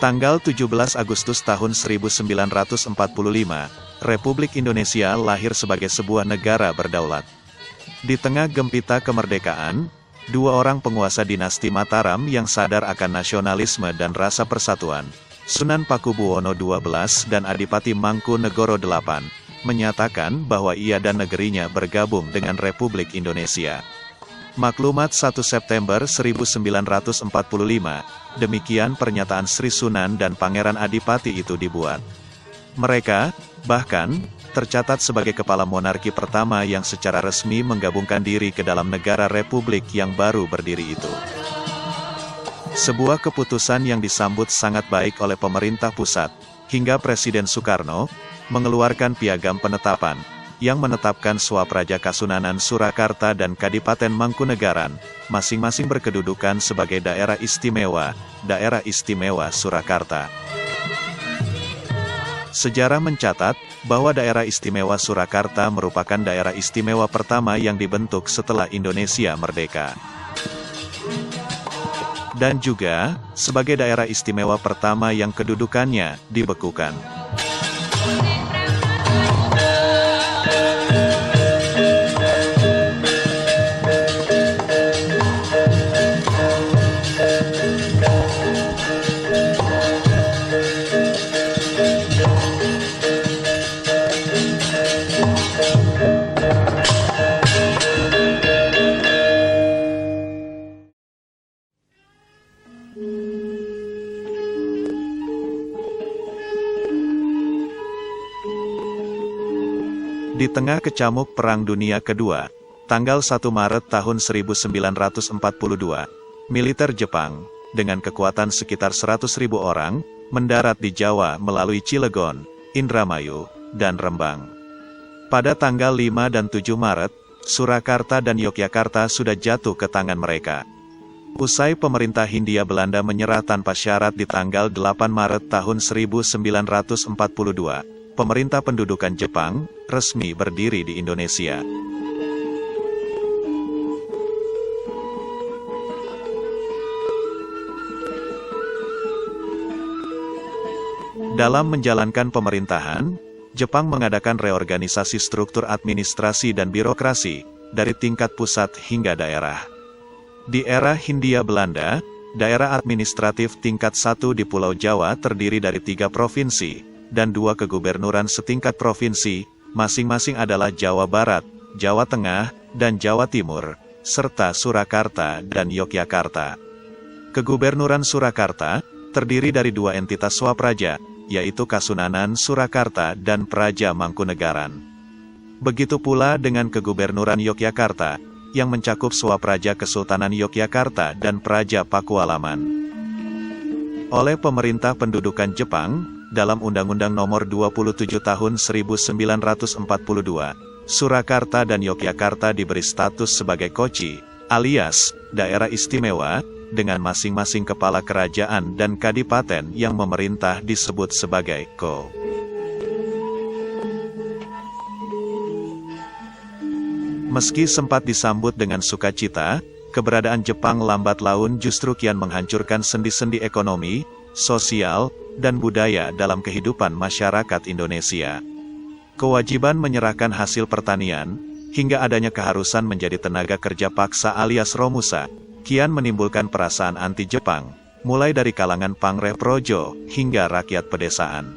Tanggal 17 Agustus tahun 1945, Republik Indonesia lahir sebagai sebuah negara berdaulat. Di tengah gempita kemerdekaan, dua orang penguasa dinasti Mataram yang sadar akan nasionalisme dan rasa persatuan, Sunan Pakubuwono XII dan Adipati Mangkunegoro VIII, menyatakan bahwa ia dan negerinya bergabung dengan Republik Indonesia. Maklumat 1 September 1945, demikian pernyataan Sri Sunan dan Pangeran Adipati itu dibuat. Mereka, bahkan, tercatat sebagai kepala monarki pertama yang secara resmi menggabungkan diri ke dalam negara republik yang baru berdiri itu. Sebuah keputusan yang disambut sangat baik oleh pemerintah pusat, hingga Presiden Soekarno, mengeluarkan piagam penetapan, yang menetapkan Swapraja Kasunanan Surakarta dan Kadipaten Mangkunegaran, masing-masing berkedudukan sebagai daerah istimewa Surakarta. Sejarah mencatat, bahwa daerah istimewa Surakarta merupakan daerah istimewa pertama yang dibentuk setelah Indonesia merdeka. Dan juga, sebagai daerah istimewa pertama yang kedudukannya dibekukan. Di tengah kecamuk Perang Dunia Kedua, tanggal 1 Maret tahun 1942, militer Jepang, dengan kekuatan sekitar 100.000 orang, mendarat di Jawa melalui Cilegon, Indramayu, dan Rembang. Pada tanggal 5 dan 7 Maret, Surakarta dan Yogyakarta sudah jatuh ke tangan mereka. Usai pemerintah Hindia Belanda menyerah tanpa syarat di tanggal 8 Maret tahun 1942, pemerintah pendudukan Jepang resmi berdiri di Indonesia. Dalam menjalankan pemerintahan, Jepang mengadakan reorganisasi struktur administrasi dan birokrasi, dari tingkat pusat hingga daerah. Di era Hindia Belanda, daerah administratif tingkat 1 di Pulau Jawa terdiri dari 3 provinsi, dan 2 kegubernuran setingkat provinsi, masing-masing adalah Jawa Barat, Jawa Tengah, dan Jawa Timur, serta Surakarta dan Yogyakarta. Kegubernuran Surakarta terdiri dari 2 entitas swapraja, yaitu Kasunanan Surakarta dan Praja Mangkunegaran. Begitu pula dengan Kegubernuran Yogyakarta, yang mencakup Swapraja Kesultanan Yogyakarta dan Praja Pakualaman. Oleh pemerintah pendudukan Jepang, dalam Undang-Undang Nomor 27 Tahun 1942, Surakarta dan Yogyakarta diberi status sebagai Kochi, alias daerah istimewa, dengan masing-masing kepala kerajaan dan kadipaten yang memerintah disebut sebagai Ko. Meski sempat disambut dengan sukacita, keberadaan Jepang lambat laun justru kian menghancurkan sendi-sendi ekonomi, sosial, dan budaya dalam kehidupan masyarakat Indonesia. Kewajiban menyerahkan hasil pertanian, hingga adanya keharusan menjadi tenaga kerja paksa alias Romusa, kian menimbulkan perasaan anti-Jepang, mulai dari kalangan Pangreh Projo, hingga rakyat pedesaan.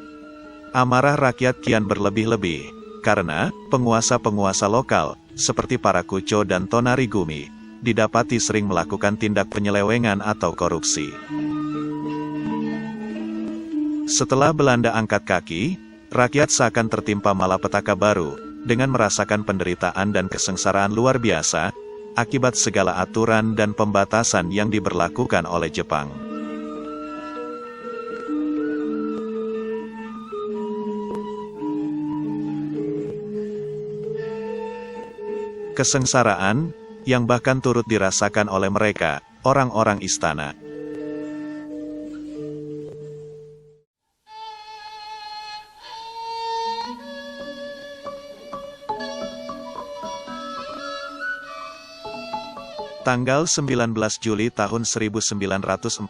Amarah rakyat kian berlebih-lebih, karena penguasa-penguasa lokal, seperti para Kuco dan Tonarigumi, didapati sering melakukan tindak penyelewengan atau korupsi. Setelah Belanda angkat kaki, rakyat seakan tertimpa malapetaka baru, dengan merasakan penderitaan dan kesengsaraan luar biasa, akibat segala aturan dan pembatasan yang diberlakukan oleh Jepang. Kesengsaraan, yang bahkan turut dirasakan oleh mereka, orang-orang istana. Tanggal 19 Juli tahun 1944,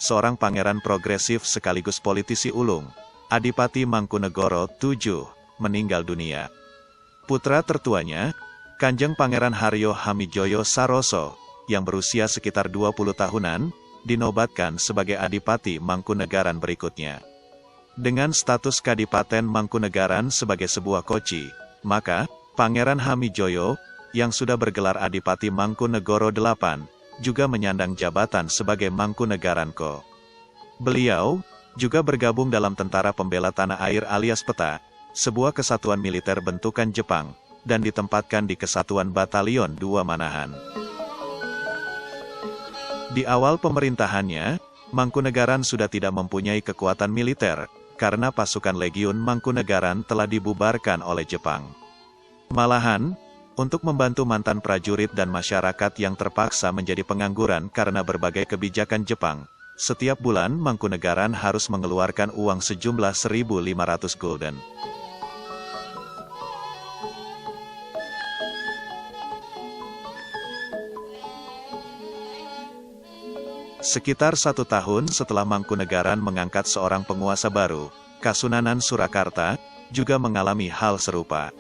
seorang pangeran progresif sekaligus politisi ulung, Adipati Mangkunegoro VII, meninggal dunia. Putra tertuanya, Kanjeng Pangeran Haryo Hamijoyo Saroso, yang berusia sekitar 20 tahunan, dinobatkan sebagai Adipati Mangkunegaran berikutnya. Dengan status Kadipaten Mangkunegaran sebagai sebuah koci, maka Pangeran Hamijoyo, yang sudah bergelar Adipati Mangkunegoro VIII, juga menyandang jabatan sebagai Mangkunegaran Ko. Beliau juga bergabung dalam Tentara Pembela Tanah Air alias PETA, sebuah kesatuan militer bentukan Jepang, dan ditempatkan di Kesatuan Batalion II Manahan. Di awal pemerintahannya, Mangkunegaran sudah tidak mempunyai kekuatan militer, karena pasukan Legiun Mangkunegaran telah dibubarkan oleh Jepang. Malahan, untuk membantu mantan prajurit dan masyarakat yang terpaksa menjadi pengangguran karena berbagai kebijakan Jepang, setiap bulan Mangkunegaran harus mengeluarkan uang sejumlah 1.500 gulden. Sekitar 1 tahun setelah Mangkunegaran mengangkat seorang penguasa baru, Kasunanan Surakarta juga mengalami hal serupa.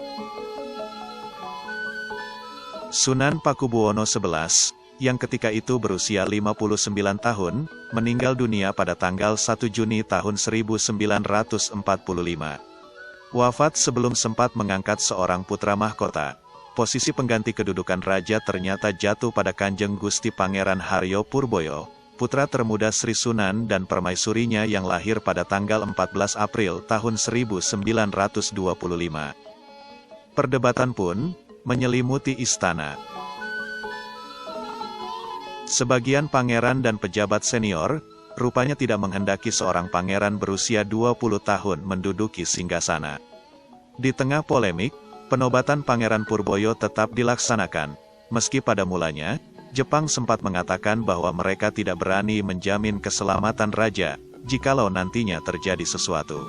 Sunan Pakubuwono XI, yang ketika itu berusia 59 tahun, meninggal dunia pada tanggal 1 Juni tahun 1945. Wafat sebelum sempat mengangkat seorang putra mahkota. Posisi pengganti kedudukan raja ternyata jatuh pada Kanjeng Gusti Pangeran Haryo Purboyo, putra termuda Sri Sunan dan permaisurinya yang lahir pada tanggal 14 April tahun 1925. Perdebatan pun menyelimuti istana. Sebagian pangeran dan pejabat senior, rupanya tidak menghendaki seorang pangeran berusia 20 tahun menduduki singgasana. Di tengah polemik, penobatan Pangeran Purboyo tetap dilaksanakan, meski pada mulanya, Jepang sempat mengatakan bahwa mereka tidak berani menjamin keselamatan raja, jikalau nantinya terjadi sesuatu.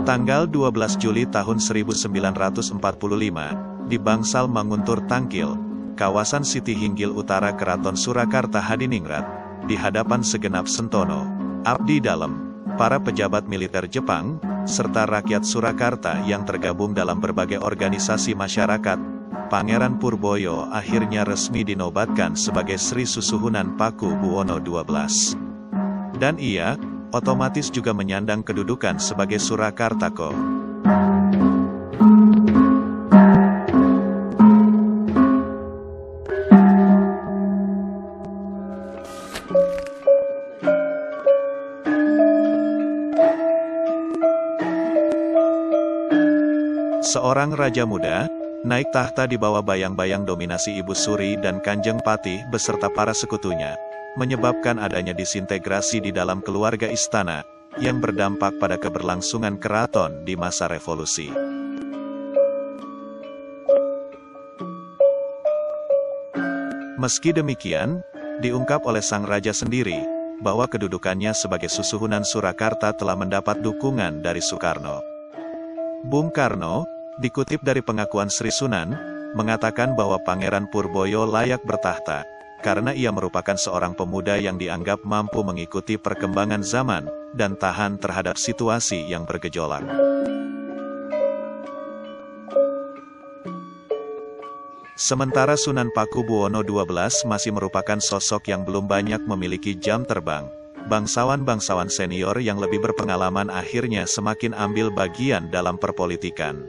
Tanggal 12 Juli tahun 1945, di Bangsal Manguntur Tangkil, kawasan Siti Hinggil Utara Keraton Surakarta Hadiningrat, di hadapan segenap sentono, abdi dalem, para pejabat militer Jepang, serta rakyat Surakarta yang tergabung dalam berbagai organisasi masyarakat, Pangeran Purboyo akhirnya resmi dinobatkan sebagai Sri Susuhunan Pakubuwono XII. Dan ia otomatis juga menyandang kedudukan sebagai Surakartako. Seorang raja muda, naik tahta di bawah bayang-bayang dominasi Ibu Suri dan Kanjeng Patih beserta para sekutunya, menyebabkan adanya disintegrasi di dalam keluarga istana, yang berdampak pada keberlangsungan keraton di masa revolusi. Meski demikian, diungkap oleh sang raja sendiri, bahwa kedudukannya sebagai Susuhunan Surakarta telah mendapat dukungan dari Soekarno. Bung Karno, dikutip dari pengakuan Sri Sunan, mengatakan bahwa Pangeran Purboyo layak bertahta, karena ia merupakan seorang pemuda yang dianggap mampu mengikuti perkembangan zaman, dan tahan terhadap situasi yang bergejolak. Sementara Sunan Pakubuwono XII masih merupakan sosok yang belum banyak memiliki jam terbang, bangsawan-bangsawan senior yang lebih berpengalaman akhirnya semakin ambil bagian dalam perpolitikan.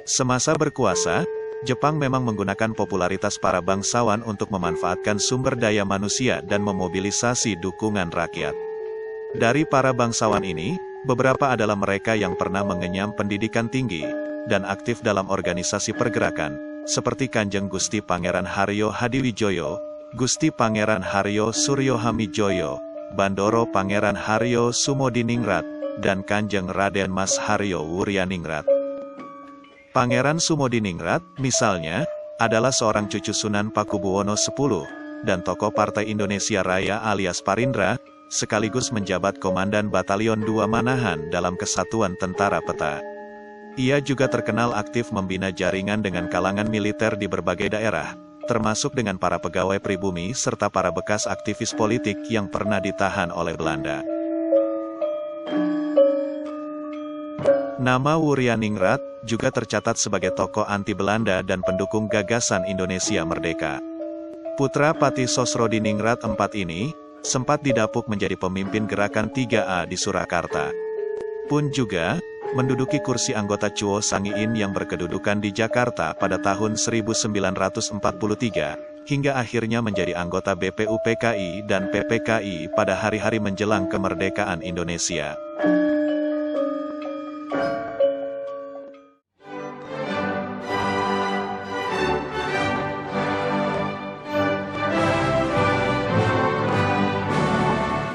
Semasa berkuasa, Jepang memang menggunakan popularitas para bangsawan untuk memanfaatkan sumber daya manusia dan memobilisasi dukungan rakyat. Dari para bangsawan ini, beberapa adalah mereka yang pernah mengenyam pendidikan tinggi, dan aktif dalam organisasi pergerakan, seperti Kanjeng Gusti Pangeran Haryo Hadiwijoyo, Gusti Pangeran Haryo Suryo Hamijoyo, Bandoro Pangeran Haryo Sumodiningrat, dan Kanjeng Raden Mas Haryo Wuryaningrat. Pangeran Sumodiningrat, misalnya, adalah seorang cucu Sunan Pakubuwono X, dan tokoh Partai Indonesia Raya alias Parindra, sekaligus menjabat Komandan Batalion 2 Manahan dalam Kesatuan Tentara Peta. Ia juga terkenal aktif membina jaringan dengan kalangan militer di berbagai daerah, termasuk dengan para pegawai pribumi serta para bekas aktivis politik yang pernah ditahan oleh Belanda. Nama Wuryaningrat juga tercatat sebagai tokoh anti-Belanda dan pendukung gagasan Indonesia Merdeka. Putra Pati Sosrodiningrat IV ini sempat didapuk menjadi pemimpin gerakan 3A di Surakarta. Pun juga menduduki kursi anggota Chuo Sangiin yang berkedudukan di Jakarta pada tahun 1943, hingga akhirnya menjadi anggota BPUPKI dan PPKI pada hari-hari menjelang kemerdekaan Indonesia.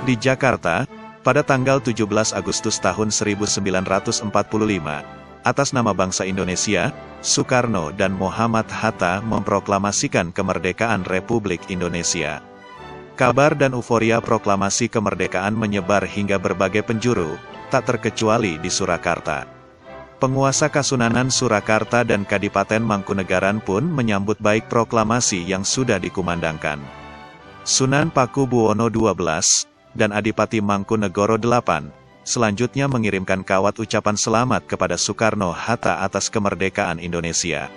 Di Jakarta, pada tanggal 17 Agustus tahun 1945, atas nama bangsa Indonesia, Soekarno dan Muhammad Hatta memproklamasikan kemerdekaan Republik Indonesia. Kabar dan euforia proklamasi kemerdekaan menyebar hingga berbagai penjuru, tak terkecuali di Surakarta. Penguasa Kasunanan Surakarta dan Kadipaten Mangkunegaran pun menyambut baik proklamasi yang sudah dikumandangkan. Sunan Pakubuwono XII dan Adipati Mangkunegoro VIII, selanjutnya mengirimkan kawat ucapan selamat kepada Soekarno-Hatta atas kemerdekaan Indonesia.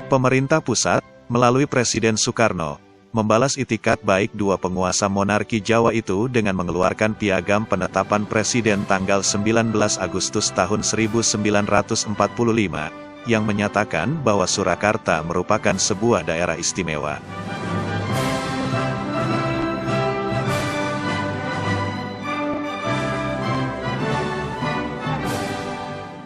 Pemerintah pusat, melalui Presiden Soekarno, membalas itikat baik dua penguasa monarki Jawa itu dengan mengeluarkan piagam penetapan Presiden tanggal 19 Agustus tahun 1945, yang menyatakan bahwa Surakarta merupakan sebuah daerah istimewa.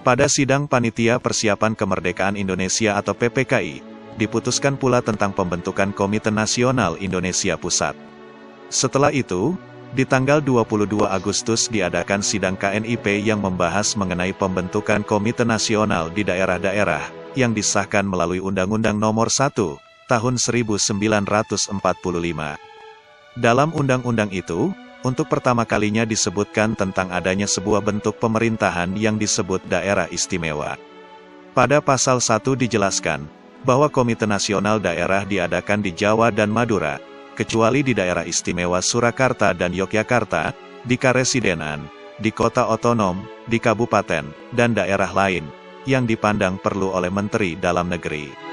Pada sidang Panitia Persiapan Kemerdekaan Indonesia atau PPKI, diputuskan pula tentang pembentukan Komite Nasional Indonesia Pusat. Setelah itu, di tanggal 22 Agustus diadakan sidang KNIP yang membahas mengenai pembentukan Komite Nasional di daerah-daerah, yang disahkan melalui Undang-Undang Nomor 1, Tahun 1945. Dalam undang-undang itu, untuk pertama kalinya disebutkan tentang adanya sebuah bentuk pemerintahan yang disebut daerah istimewa. Pada pasal 1 dijelaskan, bahwa Komite Nasional Daerah diadakan di Jawa dan Madura, kecuali di daerah istimewa Surakarta dan Yogyakarta, di Karesidenan, di kota otonom, di kabupaten, dan daerah lain, yang dipandang perlu oleh Menteri Dalam Negeri.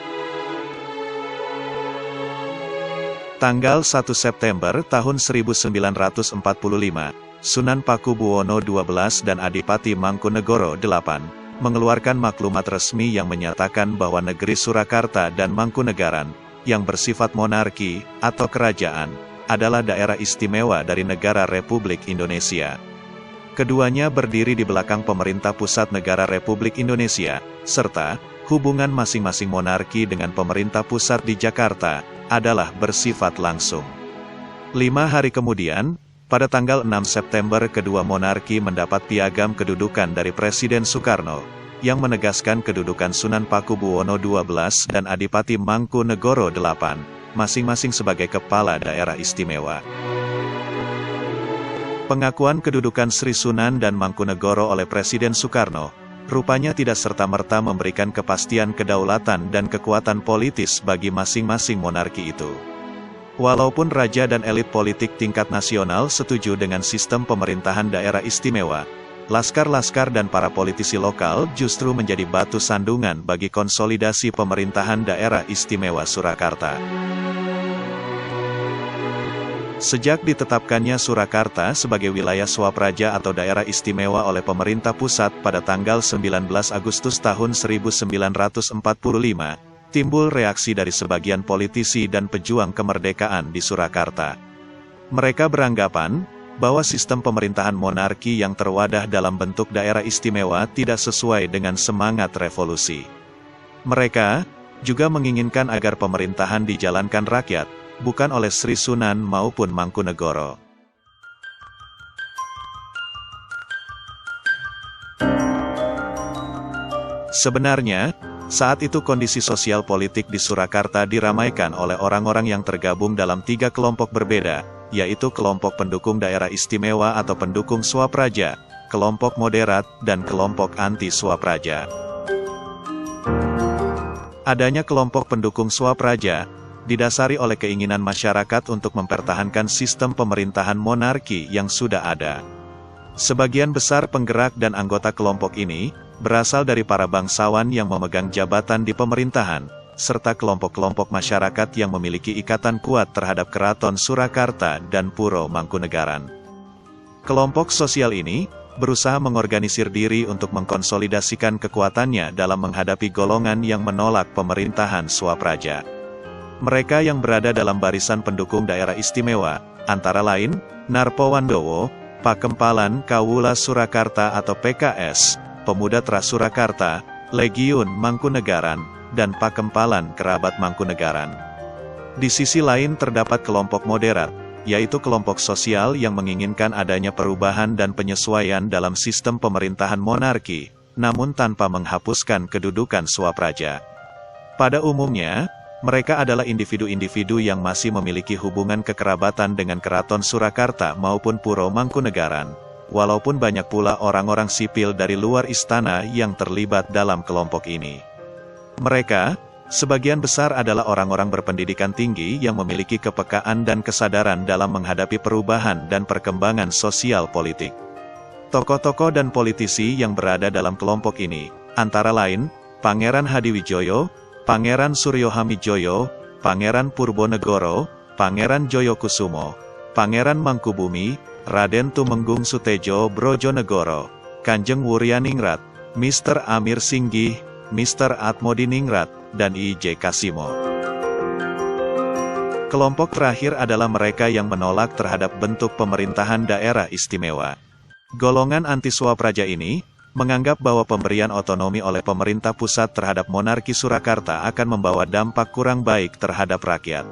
Tanggal 1 September tahun 1945, Sunan Pakubuwono XII dan Adipati Mangkunegoro VIII mengeluarkan maklumat resmi yang menyatakan bahwa negeri Surakarta dan Mangkunegaran, yang bersifat monarki atau kerajaan, adalah daerah istimewa dari negara Republik Indonesia. Keduanya berdiri di belakang pemerintah pusat negara Republik Indonesia, serta hubungan masing-masing monarki dengan pemerintah pusat di Jakarta adalah bersifat langsung. 5 hari kemudian, pada tanggal 6 September kedua monarki mendapat piagam kedudukan dari Presiden Soekarno, yang menegaskan kedudukan Sunan Pakubuwono XII dan Adipati Mangkunegoro VIII, masing-masing sebagai kepala daerah istimewa. Pengakuan kedudukan Sri Sunan dan Mangkunegoro oleh Presiden Soekarno, rupanya tidak serta-merta memberikan kepastian kedaulatan dan kekuatan politis bagi masing-masing monarki itu. Walaupun raja dan elit politik tingkat nasional setuju dengan sistem pemerintahan daerah istimewa, laskar-laskar dan para politisi lokal justru menjadi batu sandungan bagi konsolidasi pemerintahan daerah istimewa Surakarta. Sejak ditetapkannya Surakarta sebagai wilayah swapraja atau daerah istimewa oleh pemerintah pusat pada tanggal 19 Agustus tahun 1945, timbul reaksi dari sebagian politisi dan pejuang kemerdekaan di Surakarta. Mereka beranggapan bahwa sistem pemerintahan monarki yang terwadah dalam bentuk daerah istimewa tidak sesuai dengan semangat revolusi. Mereka juga menginginkan agar pemerintahan dijalankan rakyat, bukan oleh Sri Sunan maupun Mangkunegoro. Sebenarnya, saat itu kondisi sosial politik di Surakarta diramaikan oleh orang-orang yang tergabung dalam 3 kelompok berbeda, yaitu kelompok pendukung daerah istimewa atau pendukung Swapraja, kelompok moderat, dan kelompok anti-Swapraja. Adanya kelompok pendukung Swapraja didasari oleh keinginan masyarakat untuk mempertahankan sistem pemerintahan monarki yang sudah ada. Sebagian besar penggerak dan anggota kelompok ini berasal dari para bangsawan yang memegang jabatan di pemerintahan, serta kelompok-kelompok masyarakat yang memiliki ikatan kuat terhadap Keraton Surakarta dan Puro Mangkunegaran. Kelompok sosial ini berusaha mengorganisir diri untuk mengkonsolidasikan kekuatannya dalam menghadapi golongan yang menolak pemerintahan Swapraja. Mereka yang berada dalam barisan pendukung daerah istimewa, antara lain, Narpowandowo, Pakempalan Kawula Surakarta atau PKS, Pemuda Trasurakarta, Legiun Mangkunegaran, dan Pakempalan Kerabat Mangkunegaran. Di sisi lain terdapat kelompok moderat, yaitu kelompok sosial yang menginginkan adanya perubahan dan penyesuaian dalam sistem pemerintahan monarki, namun tanpa menghapuskan kedudukan Swapraja. Pada umumnya, mereka adalah individu-individu yang masih memiliki hubungan kekerabatan dengan Keraton Surakarta maupun Puro Mangkunegaran, walaupun banyak pula orang-orang sipil dari luar istana yang terlibat dalam kelompok ini. Mereka, sebagian besar adalah orang-orang berpendidikan tinggi yang memiliki kepekaan dan kesadaran dalam menghadapi perubahan dan perkembangan sosial politik. Tokoh-tokoh dan politisi yang berada dalam kelompok ini, antara lain, Pangeran Hadiwijoyo, Pangeran Suryo Hamijoyo, Pangeran Purbonegoro, Pangeran Joyokusumo, Pangeran Mangkubumi, Raden Tumenggung Sutejo Brojonegoro, Kanjeng Wuryaningrat, Mr. Amir Singgih, Mr. Atmodiningrat, dan I.J. Kasimo. Kelompok terakhir adalah mereka yang menolak terhadap bentuk pemerintahan daerah istimewa. Golongan anti-Swapraja ini menganggap bahwa pemberian otonomi oleh pemerintah pusat terhadap monarki Surakarta akan membawa dampak kurang baik terhadap rakyat.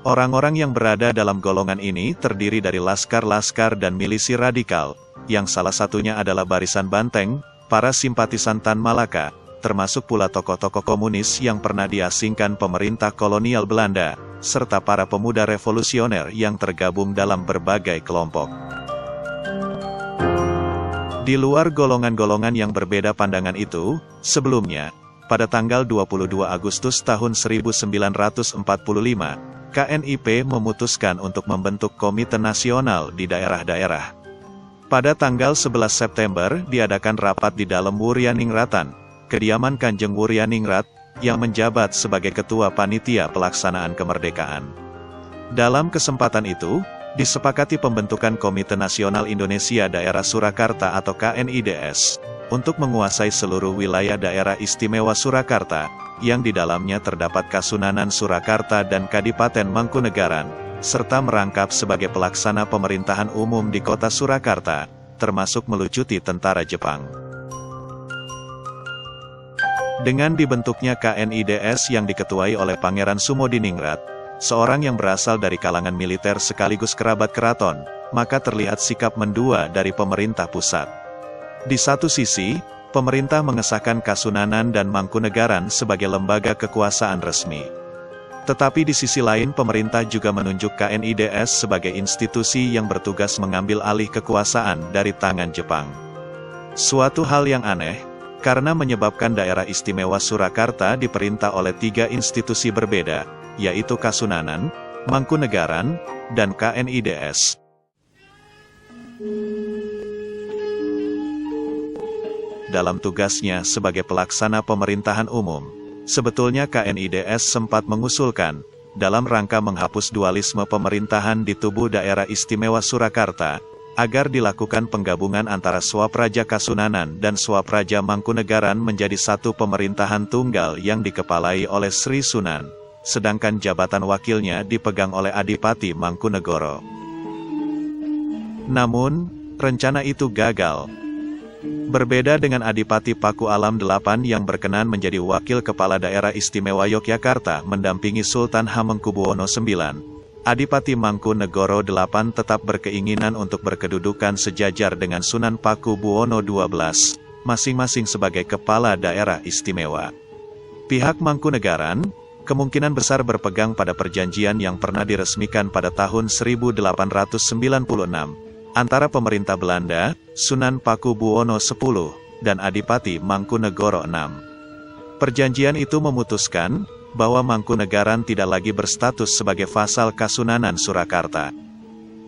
Orang-orang yang berada dalam golongan ini terdiri dari laskar-laskar dan milisi radikal, yang salah satunya adalah Barisan Banteng, para simpatisan Tan Malaka, termasuk pula tokoh-tokoh komunis yang pernah diasingkan pemerintah kolonial Belanda, serta para pemuda revolusioner yang tergabung dalam berbagai kelompok. Di luar golongan-golongan yang berbeda pandangan itu, sebelumnya, pada tanggal 22 Agustus tahun 1945, KNIP memutuskan untuk membentuk Komite Nasional di daerah-daerah. Pada tanggal 11 September diadakan rapat di dalam Wuryaningratan, kediaman Kanjeng Wuryaningrat, yang menjabat sebagai Ketua Panitia Pelaksanaan Kemerdekaan. Dalam kesempatan itu, disepakati pembentukan Komite Nasional Indonesia Daerah Surakarta atau KNIDS, untuk menguasai seluruh wilayah daerah istimewa Surakarta, yang di dalamnya terdapat Kasunanan Surakarta dan Kadipaten Mangkunegaran, serta merangkap sebagai pelaksana pemerintahan umum di kota Surakarta, termasuk melucuti tentara Jepang. Dengan dibentuknya KNIDS yang diketuai oleh Pangeran Sumodiningrat, seorang yang berasal dari kalangan militer sekaligus kerabat keraton, maka terlihat sikap mendua dari pemerintah pusat. Di satu sisi, pemerintah mengesahkan Kasunanan dan Mangkunegaran sebagai lembaga kekuasaan resmi. Tetapi di sisi lain pemerintah juga menunjuk KNIDS sebagai institusi yang bertugas mengambil alih kekuasaan dari tangan Jepang. Suatu hal yang aneh, karena menyebabkan daerah istimewa Surakarta diperintah oleh 3 institusi berbeda, yaitu Kasunanan, Mangkunegaran, dan KNIDS. Dalam tugasnya sebagai pelaksana pemerintahan umum, sebetulnya KNIDS sempat mengusulkan, dalam rangka menghapus dualisme pemerintahan di tubuh daerah istimewa Surakarta, agar dilakukan penggabungan antara Swapraja Kasunanan dan Swapraja Mangkunegaran menjadi satu pemerintahan tunggal yang dikepalai oleh Sri Sunan, sedangkan jabatan wakilnya dipegang oleh Adipati Mangkunegoro. Namun, rencana itu gagal. Berbeda dengan Adipati Paku Alam VIII yang berkenan menjadi wakil kepala daerah istimewa Yogyakarta mendampingi Sultan Hamengkubuwono IX, Adipati Mangkunegoro VIII tetap berkeinginan untuk berkedudukan sejajar dengan Sunan Pakubuwono XII, masing-masing sebagai kepala daerah istimewa. Pihak Mangkunegaran, kemungkinan besar berpegang pada perjanjian yang pernah diresmikan pada tahun 1896, antara pemerintah Belanda, Sunan Pakubuwono X, dan Adipati Mangkunegoro VI. Perjanjian itu memutuskan bahwa Mangkunegaran tidak lagi berstatus sebagai vasal Kasunanan Surakarta.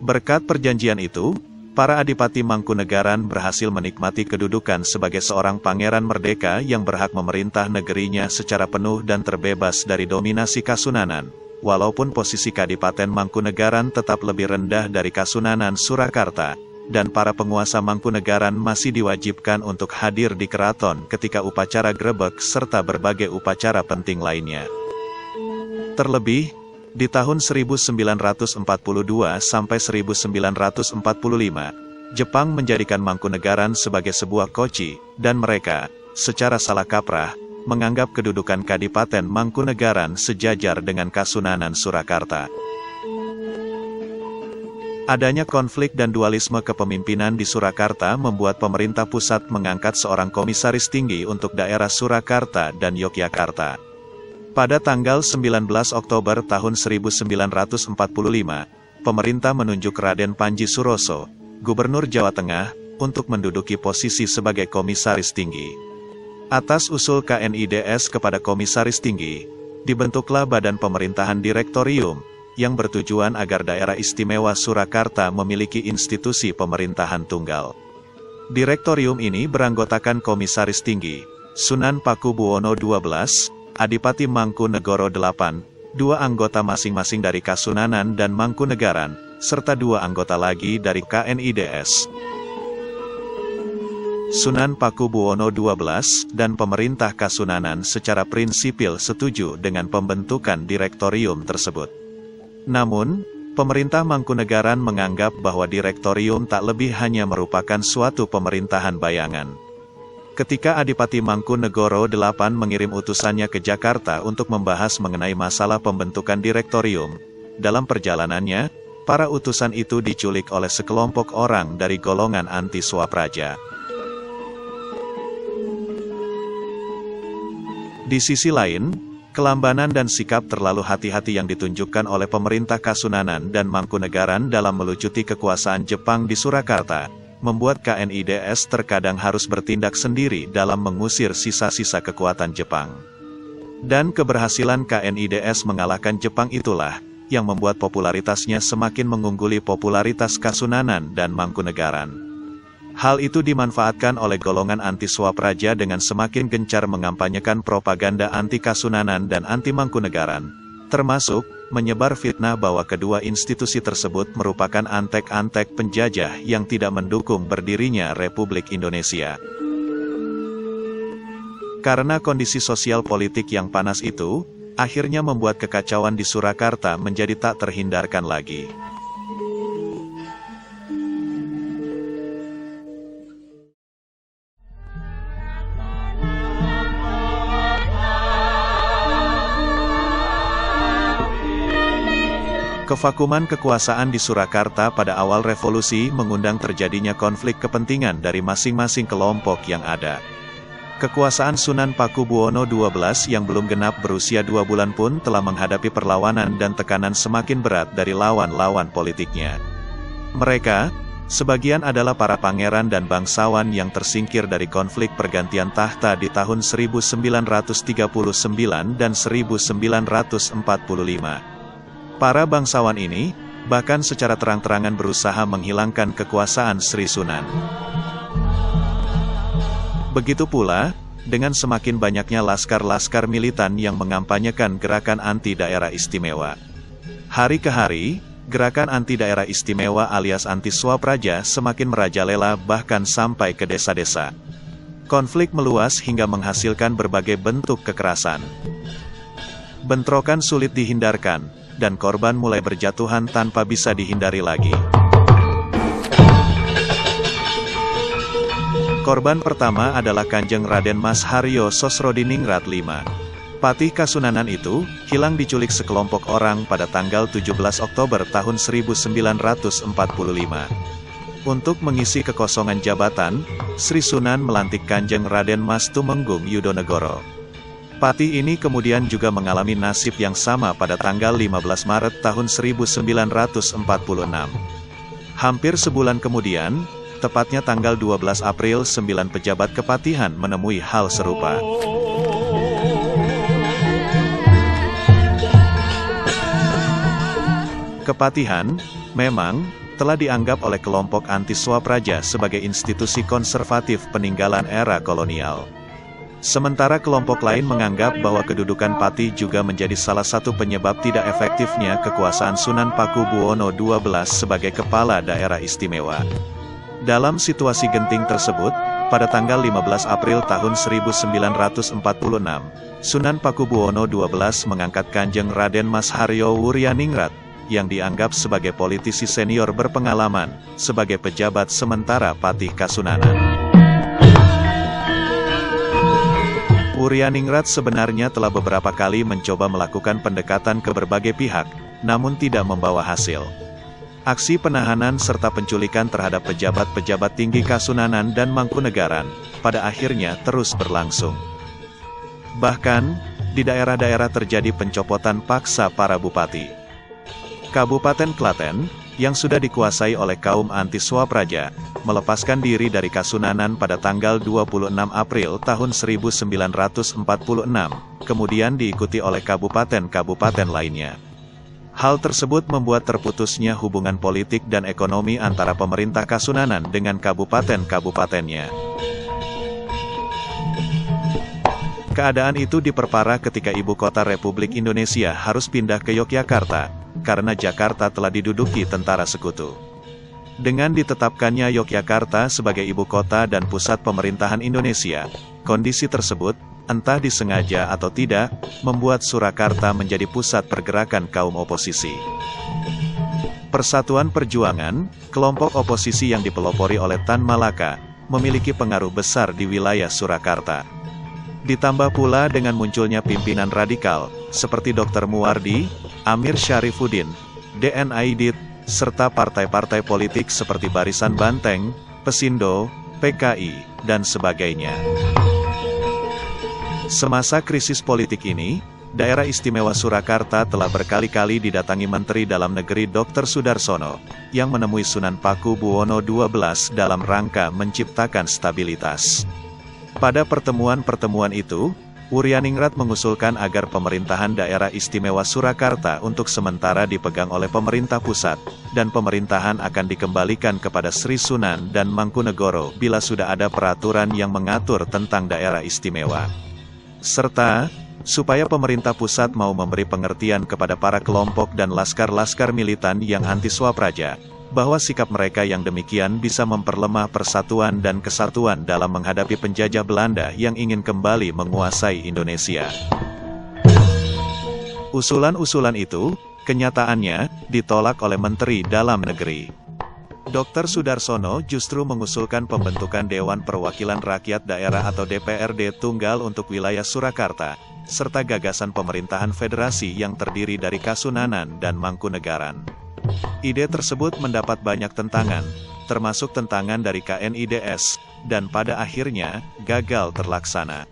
Berkat perjanjian itu, para Adipati Mangkunegaran berhasil menikmati kedudukan sebagai seorang pangeran merdeka yang berhak memerintah negerinya secara penuh dan terbebas dari dominasi Kasunanan, walaupun posisi Kadipaten Mangkunegaran tetap lebih rendah dari Kasunanan Surakarta, dan para penguasa Mangkunegaran masih diwajibkan untuk hadir di keraton ketika upacara grebek serta berbagai upacara penting lainnya. Terlebih, di tahun 1942 sampai 1945, Jepang menjadikan Mangkunegaran sebagai sebuah koci, dan mereka, secara salah kaprah, menganggap kedudukan Kadipaten Mangkunegaran sejajar dengan Kasunanan Surakarta. Adanya konflik dan dualisme kepemimpinan di Surakarta membuat pemerintah pusat mengangkat seorang komisaris tinggi untuk daerah Surakarta dan Yogyakarta. Pada tanggal 19 Oktober tahun 1945, pemerintah menunjuk Raden Panji Suroso, Gubernur Jawa Tengah, untuk menduduki posisi sebagai komisaris tinggi. Atas usul KNIDS kepada komisaris tinggi, dibentuklah Badan Pemerintahan Direktorium, yang bertujuan agar daerah istimewa Surakarta memiliki institusi pemerintahan tunggal. Direktorium ini beranggotakan komisaris tinggi, Sunan Pakubuwono XII, Adipati Mangkunegoro VIII, 2 anggota masing-masing dari Kasunanan dan Mangkunegaran, serta 2 anggota lagi dari KNIDS. Sunan Pakubuwono XII dan pemerintah Kasunanan secara prinsipil setuju dengan pembentukan direktorium tersebut. Namun, pemerintah Mangkunegaran menganggap bahwa direktorium tak lebih hanya merupakan suatu pemerintahan bayangan. Ketika Adipati Mangkunegoro VIII mengirim utusannya ke Jakarta untuk membahas mengenai masalah pembentukan direktorium, dalam perjalanannya, para utusan itu diculik oleh sekelompok orang dari golongan anti-Swapraja. Di sisi lain, kelambanan dan sikap terlalu hati-hati yang ditunjukkan oleh pemerintah Kasunanan dan Mangkunegaran dalam melucuti kekuasaan Jepang di Surakarta, membuat KNIDS terkadang harus bertindak sendiri dalam mengusir sisa-sisa kekuatan Jepang. Dan keberhasilan KNIDS mengalahkan Jepang itulah, yang membuat popularitasnya semakin mengungguli popularitas Kasunanan dan Mangkunegaran. Hal itu dimanfaatkan oleh golongan anti-Swapraja dengan semakin gencar mengampanyekan propaganda anti-Kasunanan dan anti-Mangkunegaran, termasuk menyebar fitnah bahwa kedua institusi tersebut merupakan antek-antek penjajah yang tidak mendukung berdirinya Republik Indonesia. Karena kondisi sosial politik yang panas itu, akhirnya membuat kekacauan di Surakarta menjadi tak terhindarkan lagi. Kevakuman kekuasaan di Surakarta pada awal revolusi mengundang terjadinya konflik kepentingan dari masing-masing kelompok yang ada. Kekuasaan Sunan Pakubuwono XII yang belum genap berusia 2 bulan pun telah menghadapi perlawanan dan tekanan semakin berat dari lawan-lawan politiknya. Mereka, sebagian adalah para pangeran dan bangsawan yang tersingkir dari konflik pergantian tahta di tahun 1939 dan 1945. Para bangsawan ini, bahkan secara terang-terangan berusaha menghilangkan kekuasaan Sri Sunan. Begitu pula, dengan semakin banyaknya laskar-laskar militan yang mengampanyekan gerakan anti-daerah istimewa. Hari ke hari, gerakan anti-daerah istimewa alias anti-Swapraja semakin merajalela bahkan sampai ke desa-desa. Konflik meluas hingga menghasilkan berbagai bentuk kekerasan. Bentrokan sulit dihindarkan, dan korban mulai berjatuhan tanpa bisa dihindari lagi. Korban pertama adalah Kanjeng Raden Mas Haryo Sosrodiningrat V. Patih Kasunanan itu, hilang diculik sekelompok orang pada tanggal 17 Oktober tahun 1945. Untuk mengisi kekosongan jabatan, Sri Sunan melantik Kanjeng Raden Mas Tumenggung Yudonegoro. Pati ini kemudian juga mengalami nasib yang sama pada tanggal 15 Maret tahun 1946. Hampir sebulan kemudian, tepatnya tanggal 12 April 9 pejabat kepatihan menemui hal serupa. Kepatihan, memang, telah dianggap oleh kelompok anti-Swapraja sebagai institusi konservatif peninggalan era kolonial. Sementara kelompok lain menganggap bahwa kedudukan Pati juga menjadi salah satu penyebab tidak efektifnya kekuasaan Sunan Pakubuwono XII sebagai kepala daerah istimewa. Dalam situasi genting tersebut, pada tanggal 15 April tahun 1946, Sunan Pakubuwono XII mengangkat Kanjeng Raden Mas Haryo Wuryaningrat, yang dianggap sebagai politisi senior berpengalaman, sebagai pejabat sementara Patih Kasunanan. Wuryaningrat sebenarnya telah beberapa kali mencoba melakukan pendekatan ke berbagai pihak, namun tidak membawa hasil. Aksi penahanan serta penculikan terhadap pejabat-pejabat tinggi Kasunanan dan Mangkunegaran, pada akhirnya terus berlangsung. Bahkan, di daerah-daerah terjadi pencopotan paksa para bupati. Kabupaten Klaten, yang sudah dikuasai oleh kaum anti-Swapraja, melepaskan diri dari Kasunanan pada tanggal 26 April tahun 1946, kemudian diikuti oleh kabupaten-kabupaten lainnya. Hal tersebut membuat terputusnya hubungan politik dan ekonomi antara pemerintah Kasunanan dengan kabupaten-kabupatennya. Keadaan itu diperparah ketika ibu kota Republik Indonesia harus pindah ke Yogyakarta, karena Jakarta telah diduduki tentara sekutu. Dengan ditetapkannya Yogyakarta sebagai ibu kota dan pusat pemerintahan Indonesia, kondisi tersebut, entah disengaja atau tidak, membuat Surakarta menjadi pusat pergerakan kaum oposisi. Persatuan Perjuangan, kelompok oposisi yang dipelopori oleh Tan Malaka, memiliki pengaruh besar di wilayah Surakarta. Ditambah pula dengan munculnya pimpinan radikal, seperti Dr. Muwardi, Amir Syarifuddin, D.N. Aidit, serta partai-partai politik seperti Barisan Banteng, Pesindo, PKI, dan sebagainya. Semasa krisis politik ini, daerah istimewa Surakarta telah berkali-kali didatangi Menteri Dalam Negeri Dr. Sudarsono, yang menemui Sunan Pakubuwono XII dalam rangka menciptakan stabilitas. Pada pertemuan-pertemuan itu, Wuryaningrat mengusulkan agar pemerintahan daerah istimewa Surakarta untuk sementara dipegang oleh pemerintah pusat, dan pemerintahan akan dikembalikan kepada Sri Sunan dan Mangkunegoro bila sudah ada peraturan yang mengatur tentang daerah istimewa. Serta, supaya pemerintah pusat mau memberi pengertian kepada para kelompok dan laskar-laskar militan yang anti-Swapraja, bahwa sikap mereka yang demikian bisa memperlemah persatuan dan kesatuan dalam menghadapi penjajah Belanda yang ingin kembali menguasai Indonesia. Usulan-usulan itu, kenyataannya, ditolak oleh Menteri Dalam Negeri. Dr. Sudarsono justru mengusulkan pembentukan Dewan Perwakilan Rakyat Daerah atau DPRD Tunggal untuk wilayah Surakarta, serta gagasan pemerintahan federasi yang terdiri dari Kasunanan dan Mangkunegaran. Ide tersebut mendapat banyak tentangan, termasuk tentangan dari KNIDS, dan pada akhirnya, gagal terlaksana.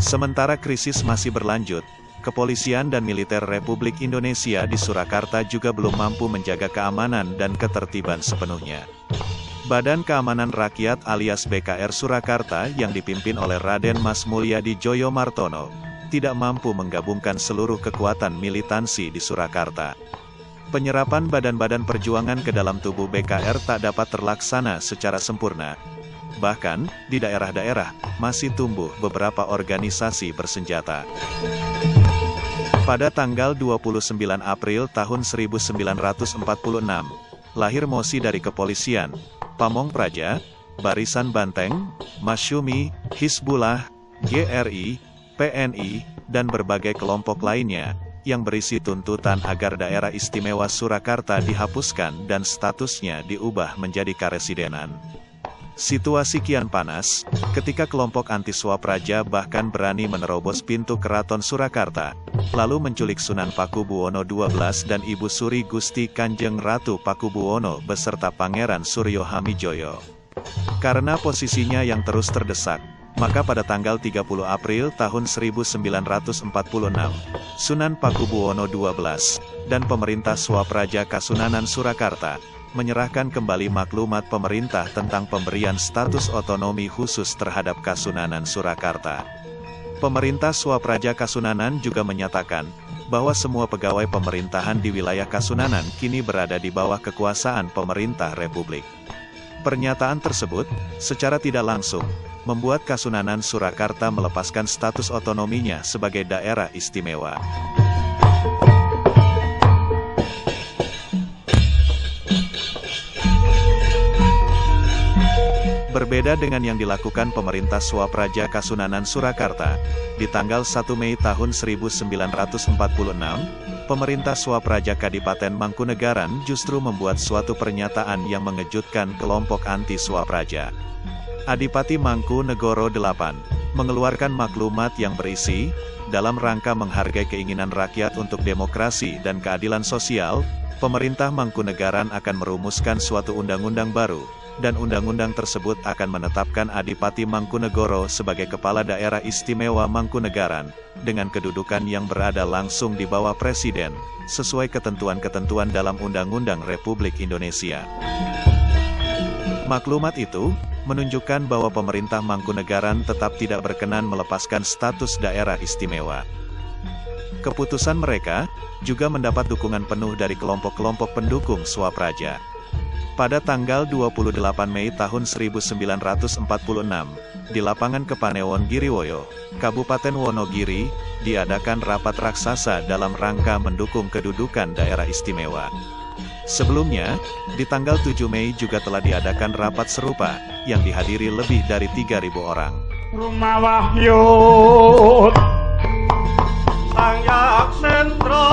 Sementara krisis masih berlanjut, kepolisian dan militer Republik Indonesia di Surakarta juga belum mampu menjaga keamanan dan ketertiban sepenuhnya. Badan Keamanan Rakyat alias BKR Surakarta yang dipimpin oleh Raden Mas Mulyadi Joyomartono, tidak mampu menggabungkan seluruh kekuatan militansi di Surakarta. Penyerapan badan-badan perjuangan ke dalam tubuh BKR tak dapat terlaksana secara sempurna. Bahkan, di daerah-daerah, masih tumbuh beberapa organisasi bersenjata. Pada tanggal 29 April tahun 1946, lahir mosi dari kepolisian, Pamong Praja, Barisan Banteng, Masyumi, Hizbullah, GRI, PNI, dan berbagai kelompok lainnya, yang berisi tuntutan agar daerah istimewa Surakarta dihapuskan dan statusnya diubah menjadi karesidenan. Situasi kian panas, ketika kelompok anti-Swapraja bahkan berani menerobos pintu keraton Surakarta, lalu menculik Sunan Pakubuwono XII dan Ibu Suri Gusti Kanjeng Ratu Pakubuwono beserta Pangeran Suryo Hamijoyo. Karena posisinya yang terus terdesak, Maka pada tanggal 30 April tahun 1946, Sunan Pakubuwono XII dan pemerintah Swapraja Kasunanan Surakarta menyerahkan kembali maklumat pemerintah tentang pemberian status otonomi khusus terhadap Kasunanan Surakarta. Pemerintah Swapraja Kasunanan juga menyatakan bahwa semua pegawai pemerintahan di wilayah Kasunanan kini berada di bawah kekuasaan pemerintah Republik. Pernyataan tersebut, secara tidak langsung, membuat Kasunanan Surakarta melepaskan status otonominya sebagai daerah istimewa. Berbeda dengan yang dilakukan pemerintah Swapraja Kasunanan Surakarta, di tanggal 1 Mei tahun 1946, pemerintah Swapraja Kadipaten Mangkunegaran justru membuat suatu pernyataan yang mengejutkan kelompok anti-Swapraja. Adipati Mangkunegoro VIII mengeluarkan maklumat yang berisi, dalam rangka menghargai keinginan rakyat untuk demokrasi dan keadilan sosial, pemerintah Mangkunegaran akan merumuskan suatu undang-undang baru, dan undang-undang tersebut akan menetapkan Adipati Mangkunegoro sebagai Kepala Daerah Istimewa Mangkunegaran, dengan kedudukan yang berada langsung di bawah Presiden, sesuai ketentuan-ketentuan dalam Undang-Undang Republik Indonesia. Maklumat itu menunjukkan bahwa pemerintah Mangkunegaran tetap tidak berkenan melepaskan status daerah istimewa. Keputusan mereka juga mendapat dukungan penuh dari kelompok-kelompok pendukung Swapraja. Pada tanggal 28 Mei tahun 1946, di lapangan Kepanewon Giriwoyo, Kabupaten Wonogiri, diadakan rapat raksasa dalam rangka mendukung kedudukan daerah istimewa. Sebelumnya, di tanggal 7 Mei juga telah diadakan rapat serupa, yang dihadiri lebih dari 3.000 orang. Rumah Wahyud Sangyak Sentro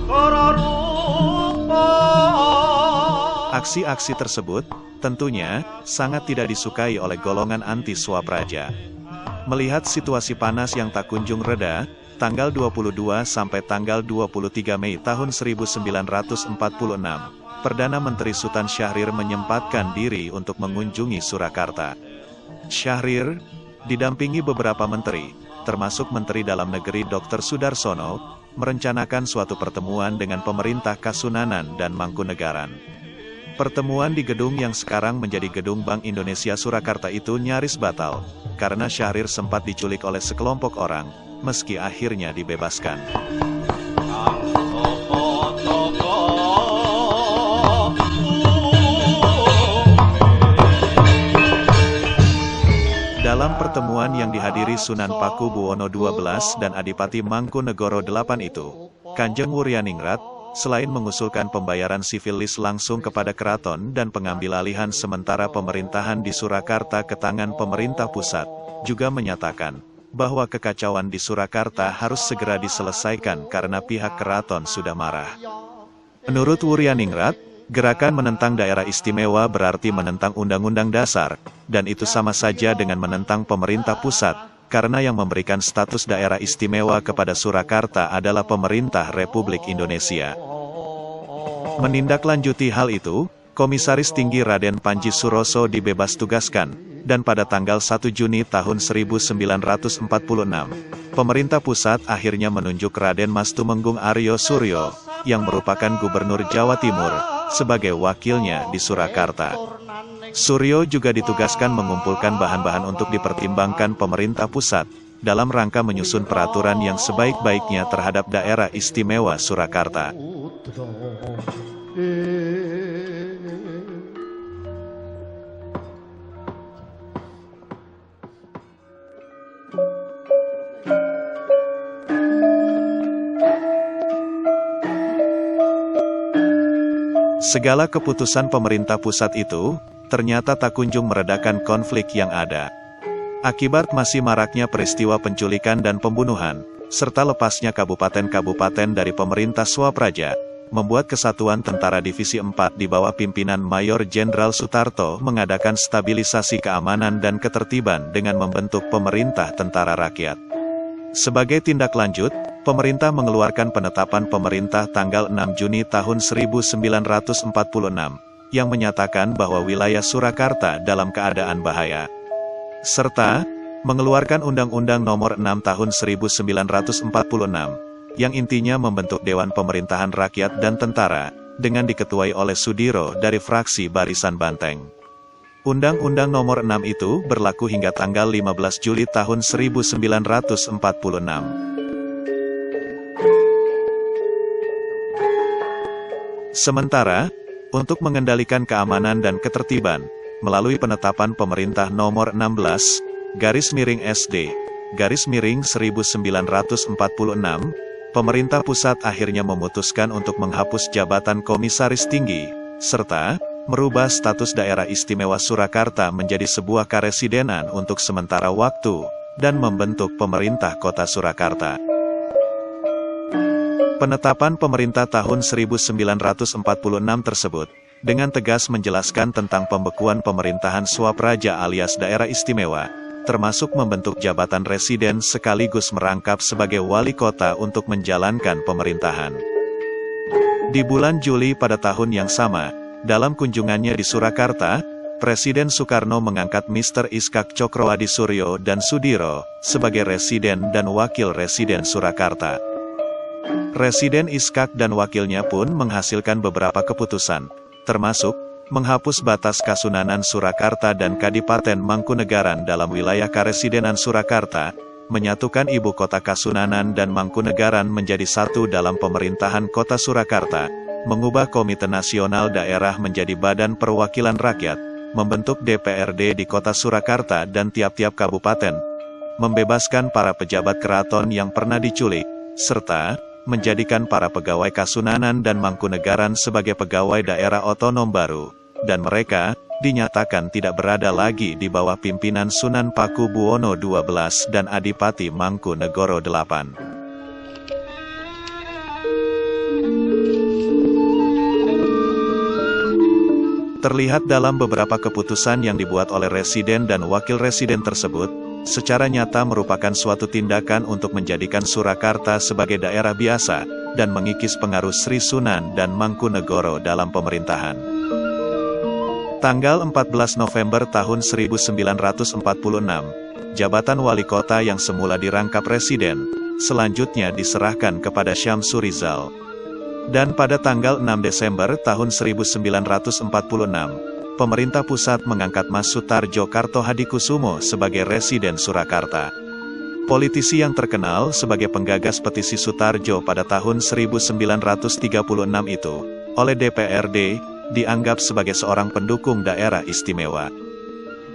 Kororupo. Aksi-aksi tersebut, tentunya, sangat tidak disukai oleh golongan anti-Swapraja. Melihat situasi panas yang tak kunjung reda, tanggal 22 sampai tanggal 23 Mei tahun 1946, Perdana Menteri Sultan Syahrir menyempatkan diri untuk mengunjungi Surakarta. Syahrir didampingi beberapa menteri, termasuk Menteri Dalam Negeri Dr. Sudarsono, merencanakan suatu pertemuan dengan pemerintah Kasunanan dan Mangkunegaran. Pertemuan di gedung yang sekarang menjadi Gedung Bank Indonesia Surakarta itu nyaris batal, karena Syahrir sempat diculik oleh sekelompok orang, meski akhirnya dibebaskan. Dalam pertemuan yang dihadiri Sunan Pakubuwono XII dan Adipati Mangkunegoro VIII itu, Kanjeng Wuryaningrat, selain mengusulkan pembayaran sivilis langsung kepada keraton dan pengambil alihan sementara pemerintahan di Surakarta ke tangan pemerintah pusat, juga menyatakan bahwa kekacauan di Surakarta harus segera diselesaikan karena pihak keraton sudah marah. Menurut Wuryaningrat, gerakan menentang daerah istimewa berarti menentang Undang-Undang Dasar, dan itu sama saja dengan menentang pemerintah pusat, karena yang memberikan status daerah istimewa kepada Surakarta adalah pemerintah Republik Indonesia. Menindaklanjuti hal itu, Komisaris Tinggi Raden Panji Suroso dibebas tugaskan, dan pada tanggal 1 Juni tahun 1946, pemerintah pusat akhirnya menunjuk Raden Mas Tumenggung Aryo Suryo, yang merupakan Gubernur Jawa Timur, sebagai wakilnya di Surakarta. Suryo juga ditugaskan mengumpulkan bahan-bahan untuk dipertimbangkan pemerintah pusat, dalam rangka menyusun peraturan yang sebaik-baiknya terhadap daerah istimewa Surakarta. Segala keputusan pemerintah pusat itu, ternyata tak kunjung meredakan konflik yang ada. Akibat masih maraknya peristiwa penculikan dan pembunuhan, serta lepasnya kabupaten-kabupaten dari pemerintah Swapraja, membuat Kesatuan Tentara Divisi 4 di bawah pimpinan Mayor Jenderal Sutarto mengadakan stabilisasi keamanan dan ketertiban dengan membentuk Pemerintah Tentara Rakyat. Sebagai tindak lanjut, pemerintah mengeluarkan penetapan pemerintah tanggal 6 Juni tahun 1946, yang menyatakan bahwa wilayah Surakarta dalam keadaan bahaya. Serta, mengeluarkan Undang-Undang Nomor 6 Tahun 1946, yang intinya membentuk Dewan Pemerintahan Rakyat dan Tentara, dengan diketuai oleh Sudiro dari fraksi Barisan Banteng. Undang-Undang Nomor 6 itu berlaku hingga tanggal 15 Juli tahun 1946. Sementara, untuk mengendalikan keamanan dan ketertiban, melalui penetapan Pemerintah Nomor 16/SD/1946, pemerintah pusat akhirnya memutuskan untuk menghapus jabatan komisaris tinggi, serta merubah status daerah istimewa Surakarta menjadi sebuah karesidenan untuk sementara waktu, dan membentuk pemerintah kota Surakarta. Penetapan pemerintah tahun 1946 tersebut, dengan tegas menjelaskan tentang pembekuan pemerintahan Swapraja alias daerah istimewa, termasuk membentuk jabatan residen sekaligus merangkap sebagai wali kota untuk menjalankan pemerintahan. Di bulan Juli pada tahun yang sama, dalam kunjungannya di Surakarta, Presiden Soekarno mengangkat Mr. Iskak Cokroadi Suryo dan Sudiro sebagai residen dan wakil residen Surakarta. Residen Iskak dan wakilnya pun menghasilkan beberapa keputusan, termasuk menghapus batas Kasunanan Surakarta dan Kadipaten Mangkunegaran dalam wilayah Karesidenan Surakarta, menyatukan ibu kota Kasunanan dan Mangkunegaran menjadi satu dalam pemerintahan kota Surakarta, mengubah Komite Nasional Daerah menjadi Badan Perwakilan Rakyat, membentuk DPRD di kota Surakarta dan tiap-tiap kabupaten, membebaskan para pejabat keraton yang pernah diculik, serta menjadikan para pegawai Kasunanan dan Mangkunegaran sebagai pegawai daerah otonom baru, dan mereka dinyatakan tidak berada lagi di bawah pimpinan Sunan Paku Buwono XII dan Adipati Mangkunegoro VIII. Terlihat dalam beberapa keputusan yang dibuat oleh residen dan wakil residen tersebut, secara nyata merupakan suatu tindakan untuk menjadikan Surakarta sebagai daerah biasa, dan mengikis pengaruh Sri Sunan dan Mangkunegoro dalam pemerintahan. Tanggal 14 November tahun 1946, jabatan wali kota yang semula dirangkap residen, selanjutnya diserahkan kepada Syamsur Rizal. Dan pada tanggal 6 Desember tahun 1946, pemerintah pusat mengangkat Mas Sutarjo Kartohadikusumo sebagai residen Surakarta. Politisi yang terkenal sebagai penggagas petisi Sutarjo pada tahun 1936 itu, oleh DPRD, dianggap sebagai seorang pendukung daerah istimewa.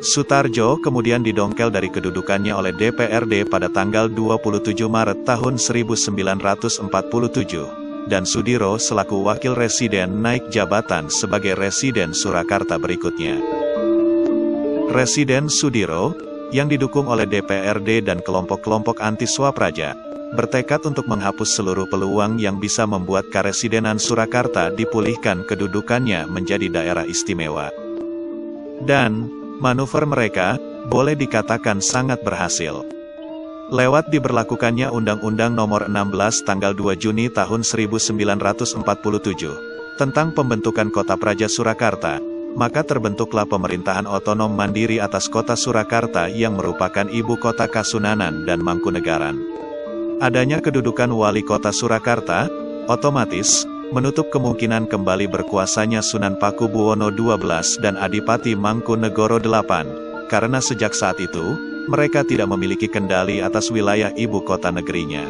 Sutarjo kemudian didongkel dari kedudukannya oleh DPRD pada tanggal 27 Maret tahun 1947. Dan Sudiro selaku wakil residen naik jabatan sebagai residen Surakarta berikutnya. Residen Sudiro, yang didukung oleh DPRD dan kelompok-kelompok anti-Swapraja, bertekad untuk menghapus seluruh peluang yang bisa membuat Karesidenan Surakarta dipulihkan kedudukannya menjadi daerah istimewa. Dan, manuver mereka, boleh dikatakan sangat berhasil. Lewat diberlakukannya Undang-Undang Nomor 16 tanggal 2 Juni tahun 1947, tentang pembentukan Kota Praja Surakarta, maka terbentuklah pemerintahan otonom mandiri atas Kota Surakarta yang merupakan ibu kota Kasunanan dan Mangkunegaran. Adanya kedudukan wali kota Surakarta, otomatis, menutup kemungkinan kembali berkuasanya Sunan Paku Buwono XII dan Adipati Mangkunegoro VIII, karena sejak saat itu, mereka tidak memiliki kendali atas wilayah ibu kota negerinya.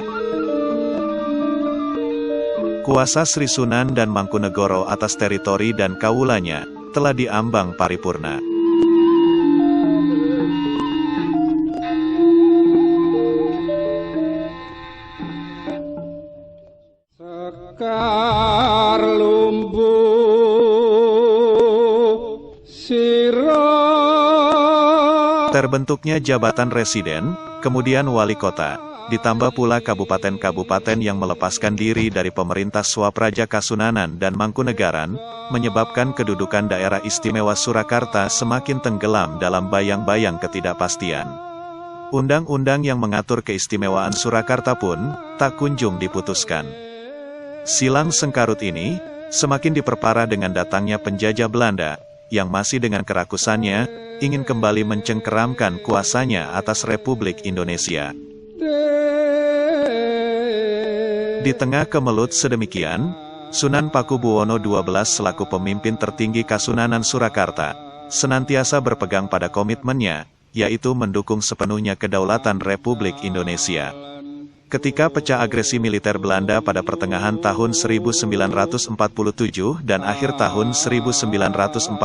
Kuasa Sri Sunan dan Mangkunegoro atas teritori dan kaulanya, telah diambang paripurna. Sekar lumbu siro. Terbentuknya jabatan residen, kemudian wali kota, ditambah pula kabupaten-kabupaten yang melepaskan diri dari pemerintah Swapraja Kasunanan dan Mangkunegaran, menyebabkan kedudukan daerah istimewa Surakarta semakin tenggelam dalam bayang-bayang ketidakpastian. Undang-undang yang mengatur keistimewaan Surakarta pun, tak kunjung diputuskan. Silang sengkarut ini, semakin diperparah dengan datangnya penjajah Belanda, yang masih dengan kerakusannya, ingin kembali mencengkeramkan kuasanya atas Republik Indonesia. Di tengah kemelut sedemikian, Sunan Pakubuwono XII selaku pemimpin tertinggi Kasunanan Surakarta, senantiasa berpegang pada komitmennya, yaitu mendukung sepenuhnya kedaulatan Republik Indonesia. Ketika pecah agresi militer Belanda pada pertengahan tahun 1947 dan akhir tahun 1948,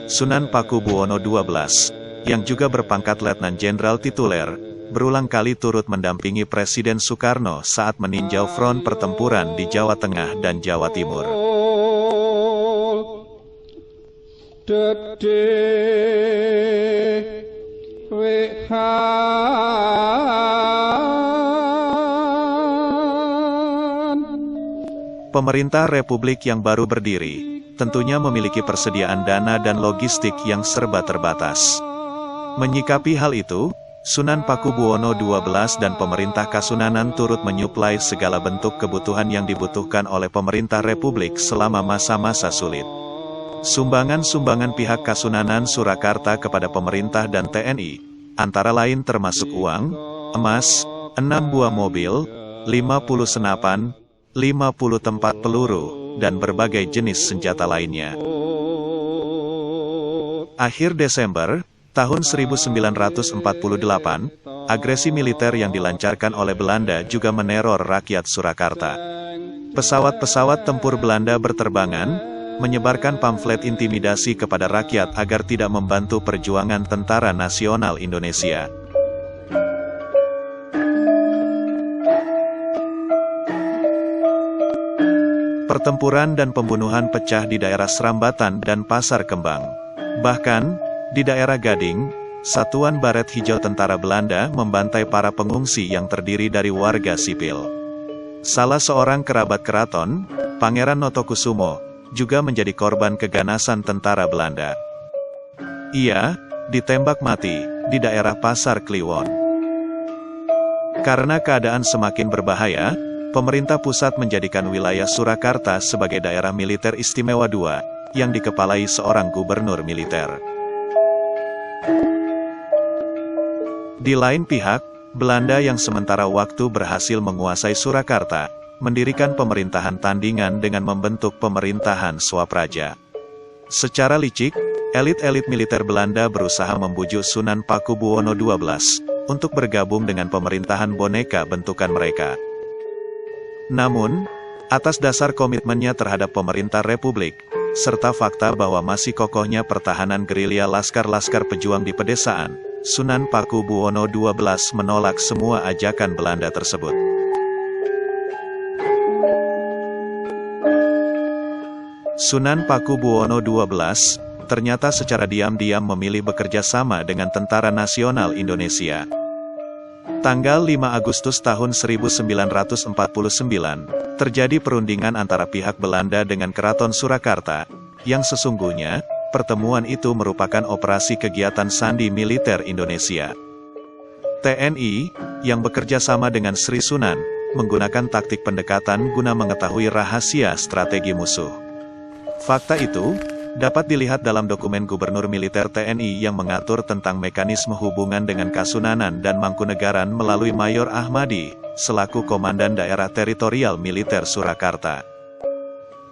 Sunan Pakubuwono XII, yang juga berpangkat Letnan Jenderal tituler, berulang kali turut mendampingi Presiden Soekarno saat meninjau front pertempuran di Jawa Tengah dan Jawa Timur. Pemerintah Republik yang baru berdiri, tentunya memiliki persediaan dana dan logistik yang serba terbatas. Menyikapi hal itu, Sunan Pakubuwono XII dan pemerintah Kasunanan turut menyuplai segala bentuk kebutuhan yang dibutuhkan oleh pemerintah Republik selama masa-masa sulit. Sumbangan-sumbangan pihak Kasunanan Surakarta kepada pemerintah dan TNI, antara lain termasuk uang, emas, 6 buah mobil, 50 senapan, 50 tempat peluru, dan berbagai jenis senjata lainnya. Akhir Desember tahun 1948, agresi militer yang dilancarkan oleh Belanda juga meneror rakyat Surakarta. Pesawat-pesawat tempur Belanda berterbangan, menyebarkan pamflet intimidasi kepada rakyat agar tidak membantu perjuangan Tentara Nasional Indonesia. Pertempuran dan pembunuhan pecah di daerah Srambatan dan Pasar Kembang. Bahkan, di daerah Gading, Satuan Baret Hijau Tentara Belanda membantai para pengungsi yang terdiri dari warga sipil. Salah seorang kerabat keraton, Pangeran Notokusumo, juga menjadi korban keganasan tentara Belanda. Ia ditembak mati di daerah Pasar Kliwon. Karena keadaan semakin berbahaya, pemerintah pusat menjadikan wilayah Surakarta sebagai daerah militer istimewa II, yang dikepalai seorang gubernur militer. Di lain pihak, Belanda yang sementara waktu berhasil menguasai Surakarta, mendirikan pemerintahan tandingan dengan membentuk pemerintahan Swapraja. Secara licik, elit-elit militer Belanda berusaha membujuk Sunan Pakubuwono XII untuk bergabung dengan pemerintahan boneka bentukan mereka. Namun, atas dasar komitmennya terhadap pemerintah Republik, serta fakta bahwa masih kokohnya pertahanan gerilya laskar-laskar pejuang di pedesaan, Sunan Pakubuwono XII menolak semua ajakan Belanda tersebut. Sunan Pakubuwono XII ternyata secara diam-diam memilih bekerja sama dengan Tentara Nasional Indonesia. Tanggal 5 Agustus tahun 1949, terjadi perundingan antara pihak Belanda dengan Keraton Surakarta, yang sesungguhnya, pertemuan itu merupakan operasi kegiatan sandi militer Indonesia. TNI, yang bekerja sama dengan Sri Sunan, menggunakan taktik pendekatan guna mengetahui rahasia strategi musuh. Fakta itu dapat dilihat dalam dokumen Gubernur Militer TNI yang mengatur tentang mekanisme hubungan dengan Kasunanan dan Mangkunegaran melalui Mayor Ahmadi, selaku Komandan Daerah Teritorial Militer Surakarta.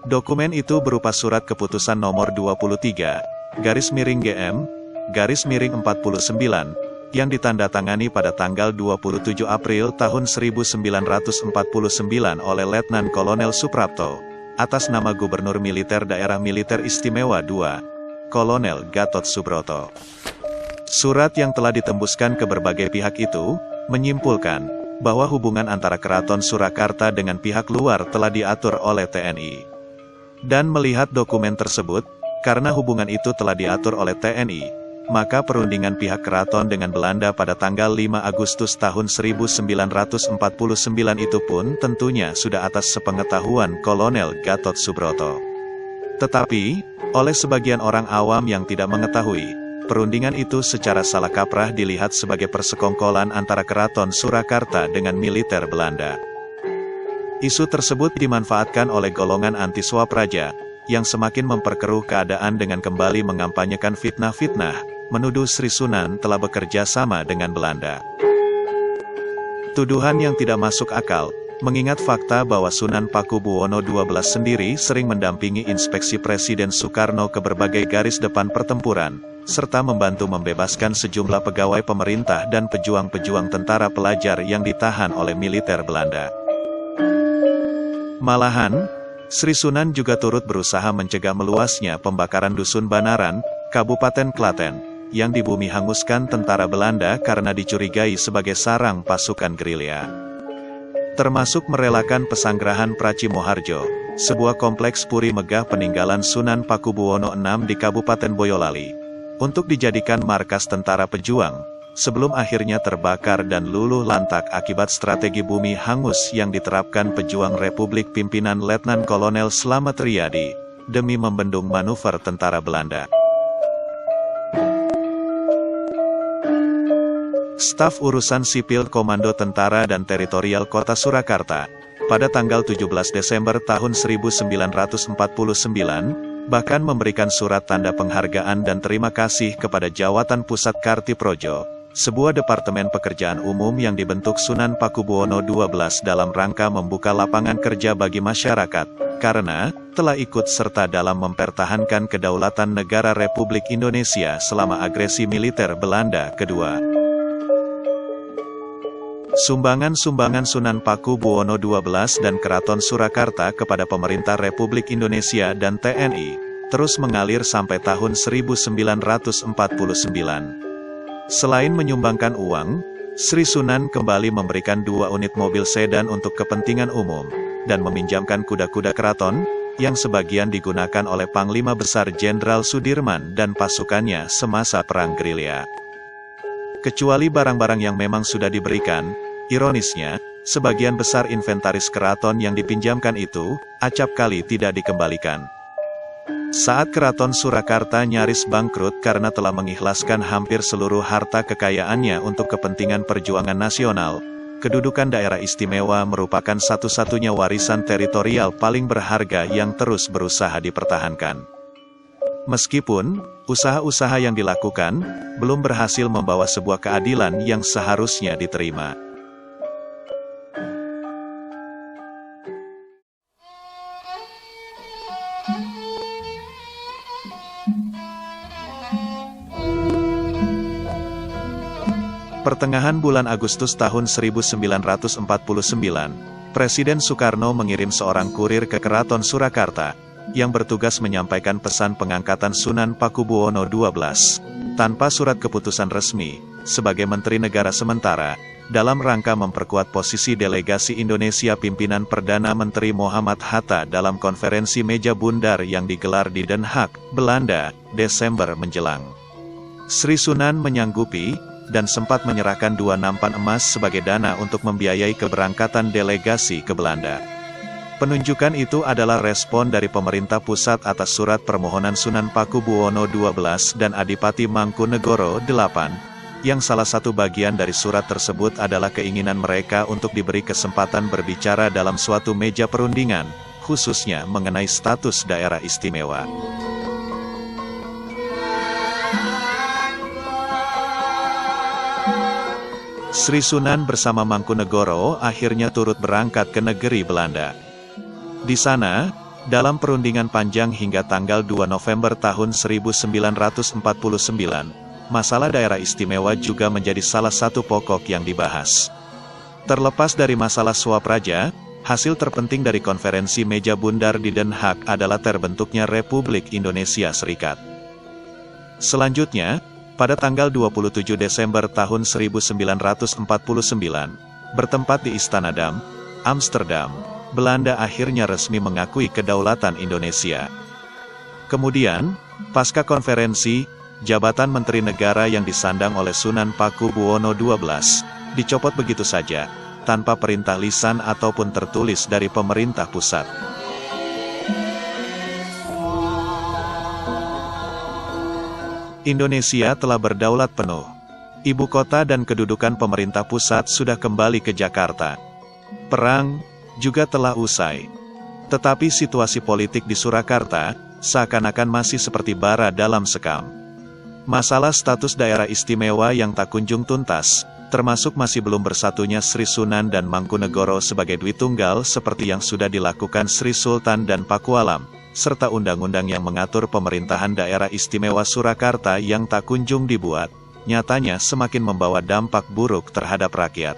Dokumen itu berupa surat keputusan nomor 23-GM-49, yang ditandatangani pada tanggal 27 April tahun 1949 oleh Letnan Kolonel Suprapto, atas nama Gubernur Militer Daerah Militer Istimewa II, Kolonel Gatot Subroto. Surat yang telah ditembuskan ke berbagai pihak itu, menyimpulkan, bahwa hubungan antara Keraton Surakarta dengan pihak luar telah diatur oleh TNI. Dan melihat dokumen tersebut, karena hubungan itu telah diatur oleh TNI, maka perundingan pihak keraton dengan Belanda pada tanggal 5 Agustus tahun 1949 itu pun tentunya sudah atas sepengetahuan Kolonel Gatot Subroto. Tetapi, oleh sebagian orang awam yang tidak mengetahui, perundingan itu secara salah kaprah dilihat sebagai persekongkolan antara Keraton Surakarta dengan militer Belanda. Isu tersebut dimanfaatkan oleh golongan anti Swapraja, yang semakin memperkeruh keadaan dengan kembali mengampanyekan fitnah-fitnah, menuduh Sri Sunan telah bekerja sama dengan Belanda. Tuduhan yang tidak masuk akal, mengingat fakta bahwa Sunan Pakubuwono XII sendiri sering mendampingi inspeksi Presiden Soekarno ke berbagai garis depan pertempuran, serta membantu membebaskan sejumlah pegawai pemerintah dan pejuang-pejuang tentara pelajar yang ditahan oleh militer Belanda. Malahan, Sri Sunan juga turut berusaha mencegah meluasnya pembakaran Dusun Banaran, Kabupaten Klaten, yang dibumi hanguskan tentara Belanda karena dicurigai sebagai sarang pasukan gerilya. Termasuk merelakan pesanggrahan Praci Moharjo, sebuah kompleks puri megah peninggalan Sunan Pakubuwono VI di Kabupaten Boyolali, untuk dijadikan markas tentara pejuang, sebelum akhirnya terbakar dan luluh lantak akibat strategi bumi hangus yang diterapkan pejuang Republik pimpinan Letnan Kolonel Slamet Riyadi, demi membendung manuver tentara Belanda. Staf Urusan Sipil Komando Tentara dan Teritorial Kota Surakarta, pada tanggal 17 Desember tahun 1949, bahkan memberikan surat tanda penghargaan dan terima kasih kepada Jawatan Pusat Kartiprojo, sebuah departemen pekerjaan umum yang dibentuk Sunan Pakubuwono XII dalam rangka membuka lapangan kerja bagi masyarakat, karena telah ikut serta dalam mempertahankan kedaulatan negara Republik Indonesia selama agresi militer Belanda kedua. Sumbangan-sumbangan Sunan Pakubuwono XII dan Keraton Surakarta kepada pemerintah Republik Indonesia dan TNI, terus mengalir sampai tahun 1949. Selain menyumbangkan uang, Sri Sunan kembali memberikan 2 unit mobil sedan untuk kepentingan umum, dan meminjamkan kuda-kuda keraton, yang sebagian digunakan oleh Panglima Besar Jenderal Sudirman dan pasukannya semasa Perang Gerilya. Kecuali barang-barang yang memang sudah diberikan, ironisnya, sebagian besar inventaris keraton yang dipinjamkan itu, acap kali tidak dikembalikan. Saat Keraton Surakarta nyaris bangkrut karena telah mengikhlaskan hampir seluruh harta kekayaannya untuk kepentingan perjuangan nasional, kedudukan daerah istimewa merupakan satu-satunya warisan teritorial paling berharga yang terus berusaha dipertahankan. Meskipun usaha-usaha yang dilakukan belum berhasil membawa sebuah keadilan yang seharusnya diterima. Pertengahan bulan Agustus tahun 1949, Presiden Soekarno mengirim seorang kurir ke Keraton Surakarta, yang bertugas menyampaikan pesan pengangkatan Sunan Pakubuwono XII, tanpa surat keputusan resmi, sebagai Menteri Negara Sementara, dalam rangka memperkuat posisi delegasi Indonesia pimpinan Perdana Menteri Muhammad Hatta dalam konferensi meja bundar yang digelar di Den Haag, Belanda, Desember menjelang. Sri Sunan menyanggupi, dan sempat menyerahkan 2 nampan emas sebagai dana untuk membiayai keberangkatan delegasi ke Belanda. Penunjukan itu adalah respon dari pemerintah pusat atas surat permohonan Sunan Pakubuwono XII dan Adipati Mangkunegoro VIII, yang salah satu bagian dari surat tersebut adalah keinginan mereka untuk diberi kesempatan berbicara dalam suatu meja perundingan, khususnya mengenai status daerah istimewa. Sri Sunan bersama Mangkunegoro akhirnya turut berangkat ke negeri Belanda. Di sana, dalam perundingan panjang hingga tanggal 2 November tahun 1949, masalah daerah istimewa juga menjadi salah satu pokok yang dibahas. Terlepas dari masalah suap raja, hasil terpenting dari konferensi meja bundar di Den Haag adalah terbentuknya Republik Indonesia Serikat. Selanjutnya, pada tanggal 27 Desember tahun 1949, bertempat di Istana Dam, Amsterdam, Belanda akhirnya resmi mengakui kedaulatan Indonesia. Kemudian, pasca konferensi, jabatan Menteri Negara yang disandang oleh Sunan Pakubuwono XII, dicopot begitu saja, tanpa perintah lisan ataupun tertulis dari pemerintah pusat. Indonesia telah berdaulat penuh. Ibu kota dan kedudukan pemerintah pusat sudah kembali ke Jakarta. Perang juga telah usai. Tetapi situasi politik di Surakarta, seakan-akan masih seperti bara dalam sekam. Masalah status daerah istimewa yang tak kunjung tuntas, termasuk masih belum bersatunya Sri Sunan dan Mangkunegoro sebagai Dwi Tunggal seperti yang sudah dilakukan Sri Sultan dan Pakualam, serta undang-undang yang mengatur pemerintahan daerah istimewa Surakarta yang tak kunjung dibuat, nyatanya semakin membawa dampak buruk terhadap rakyat.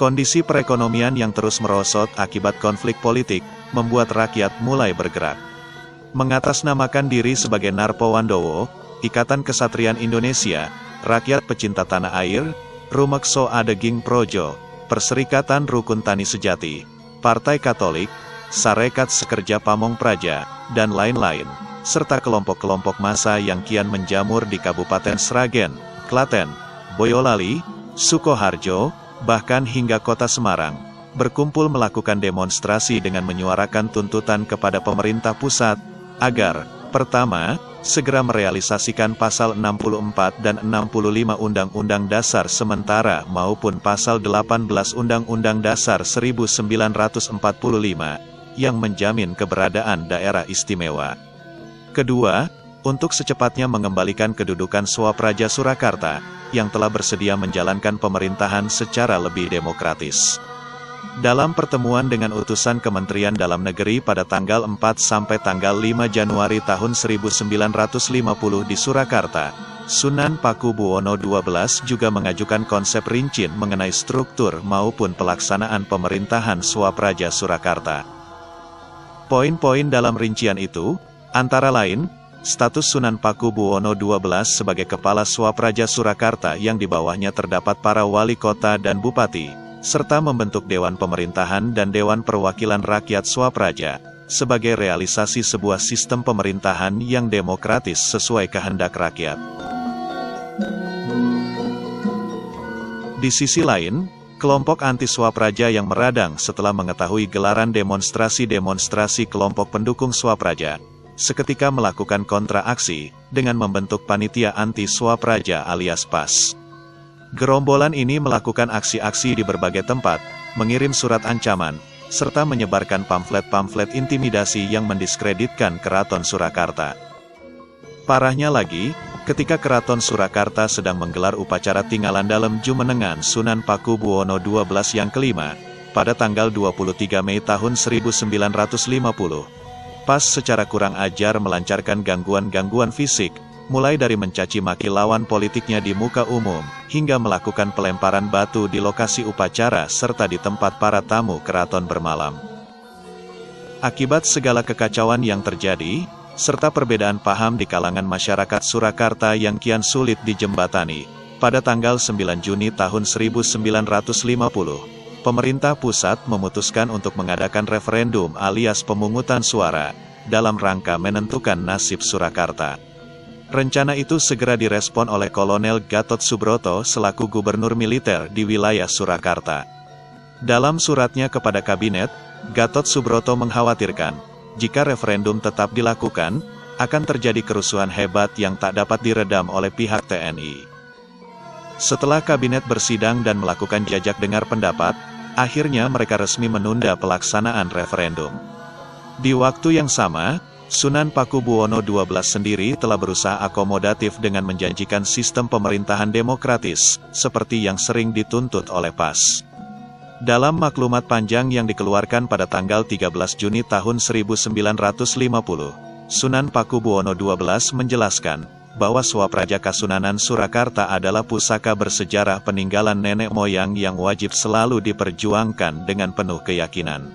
Kondisi perekonomian yang terus merosot akibat konflik politik, membuat rakyat mulai bergerak. Mengatasnamakan diri sebagai Narpawandowo, Ikatan Kesatrian Indonesia, Rakyat Pecinta Tanah Air, Rumekso Adeging Projo, Perserikatan Rukun Tani Sejati, Partai Katolik, Sarekat Sekerja Pamong Praja, dan lain-lain, serta kelompok-kelompok massa yang kian menjamur di Kabupaten Sragen, Klaten, Boyolali, Sukoharjo, bahkan hingga kota Semarang, berkumpul melakukan demonstrasi dengan menyuarakan tuntutan kepada pemerintah pusat, agar, pertama, segera merealisasikan pasal 64 dan 65 Undang-Undang Dasar sementara maupun pasal 18 Undang-Undang Dasar 1945, yang menjamin keberadaan daerah istimewa. Kedua, untuk secepatnya mengembalikan kedudukan Swapraja Surakarta, yang telah bersedia menjalankan pemerintahan secara lebih demokratis. Dalam pertemuan dengan utusan Kementerian Dalam Negeri pada tanggal 4 sampai tanggal 5 Januari tahun 1950 di Surakarta, Sunan Pakubuwono XII juga mengajukan konsep rinci mengenai struktur maupun pelaksanaan pemerintahan Swapraja Surakarta. Poin-poin dalam rincian itu, antara lain, status Sunan Pakubuwono XII sebagai Kepala Swapraja Surakarta yang di bawahnya terdapat para wali kota dan bupati, serta membentuk Dewan Pemerintahan dan Dewan Perwakilan Rakyat Swapraja, sebagai realisasi sebuah sistem pemerintahan yang demokratis sesuai kehendak rakyat. Di sisi lain, kelompok anti-Swapraja yang meradang setelah mengetahui gelaran demonstrasi-demonstrasi kelompok pendukung Swapraja, seketika melakukan kontraaksi, dengan membentuk panitia anti-Swapraja alias PAS. Gerombolan ini melakukan aksi-aksi di berbagai tempat, mengirim surat ancaman, serta menyebarkan pamflet-pamflet intimidasi yang mendiskreditkan Keraton Surakarta. Parahnya lagi, ketika Keraton Surakarta sedang menggelar upacara tinggalan dalam Jumenengan Sunan Pakubuwono XII yang kelima, pada tanggal 23 Mei tahun 1950, PAS secara kurang ajar melancarkan gangguan-gangguan fisik, mulai dari mencaci maki lawan politiknya di muka umum, hingga melakukan pelemparan batu di lokasi upacara serta di tempat para tamu keraton bermalam. Akibat segala kekacauan yang terjadi, serta perbedaan paham di kalangan masyarakat Surakarta yang kian sulit dijembatani, pada tanggal 9 Juni tahun 1950, pemerintah pusat memutuskan untuk mengadakan referendum alias pemungutan suara, dalam rangka menentukan nasib Surakarta. Rencana itu segera direspon oleh Kolonel Gatot Subroto selaku gubernur militer di wilayah Surakarta. Dalam suratnya kepada kabinet, Gatot Subroto mengkhawatirkan, jika referendum tetap dilakukan, akan terjadi kerusuhan hebat yang tak dapat diredam oleh pihak TNI. Setelah kabinet bersidang dan melakukan jajak dengar pendapat, akhirnya mereka resmi menunda pelaksanaan referendum. Di waktu yang sama, Sunan Pakubuwono XII sendiri telah berusaha akomodatif dengan menjanjikan sistem pemerintahan demokratis, seperti yang sering dituntut oleh PAS. Dalam maklumat panjang yang dikeluarkan pada tanggal 13 Juni tahun 1950, Sunan Pakubuwono XII menjelaskan, bahwa Swapraja Kasunanan Surakarta adalah pusaka bersejarah peninggalan nenek moyang yang wajib selalu diperjuangkan dengan penuh keyakinan.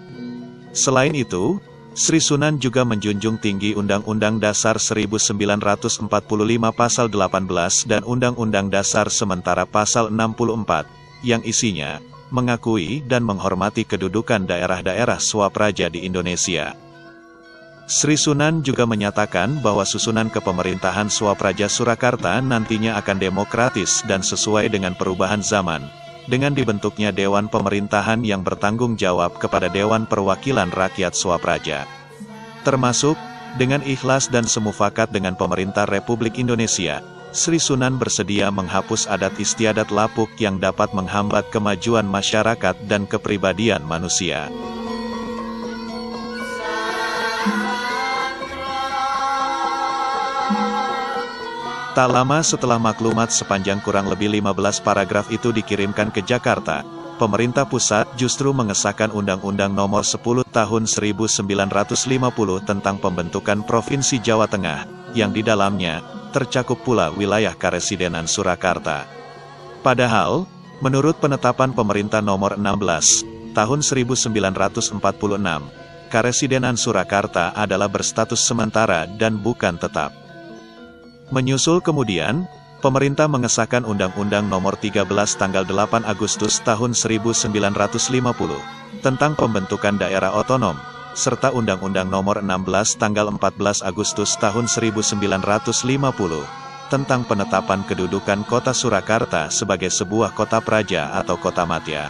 Selain itu, Sri Sunan juga menjunjung tinggi Undang-Undang Dasar 1945 Pasal 18 dan Undang-Undang Dasar Sementara Pasal 64, yang isinya mengakui dan menghormati kedudukan daerah-daerah Swapraja di Indonesia. Sri Sunan juga menyatakan bahwa susunan kepemerintahan Swapraja Surakarta nantinya akan demokratis dan sesuai dengan perubahan zaman, dengan dibentuknya Dewan Pemerintahan yang bertanggung jawab kepada Dewan Perwakilan Rakyat Swapraja. Termasuk, dengan ikhlas dan semufakat dengan pemerintah Republik Indonesia, Sri Sunan bersedia menghapus adat istiadat lapuk yang dapat menghambat kemajuan masyarakat dan kepribadian manusia. Tak lama setelah maklumat sepanjang kurang lebih 15 paragraf itu dikirimkan ke Jakarta, pemerintah pusat justru mengesahkan Undang-Undang Nomor 10 Tahun 1950 tentang pembentukan Provinsi Jawa Tengah, yang di dalamnya tercakup pula wilayah Karesidenan Surakarta. Padahal, menurut penetapan pemerintah Nomor 16 Tahun 1946, Karesidenan Surakarta adalah berstatus sementara dan bukan tetap. Menyusul kemudian, pemerintah mengesahkan Undang-Undang Nomor 13 tanggal 8 Agustus tahun 1950 tentang pembentukan daerah otonom, serta Undang-Undang Nomor 16 tanggal 14 Agustus tahun 1950 tentang penetapan kedudukan Kota Surakarta sebagai sebuah kota praja atau kota madya.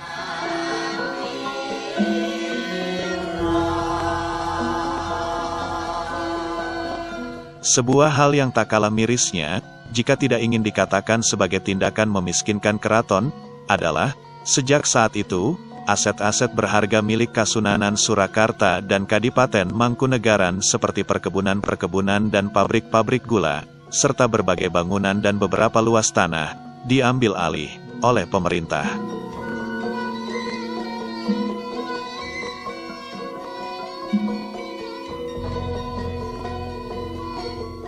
Sebuah hal yang tak kalah mirisnya, jika tidak ingin dikatakan sebagai tindakan memiskinkan keraton, adalah, sejak saat itu, aset-aset berharga milik Kasunanan Surakarta dan Kadipaten Mangkunegaran seperti perkebunan-perkebunan dan pabrik-pabrik gula, serta berbagai bangunan dan beberapa luas tanah, diambil alih oleh pemerintah.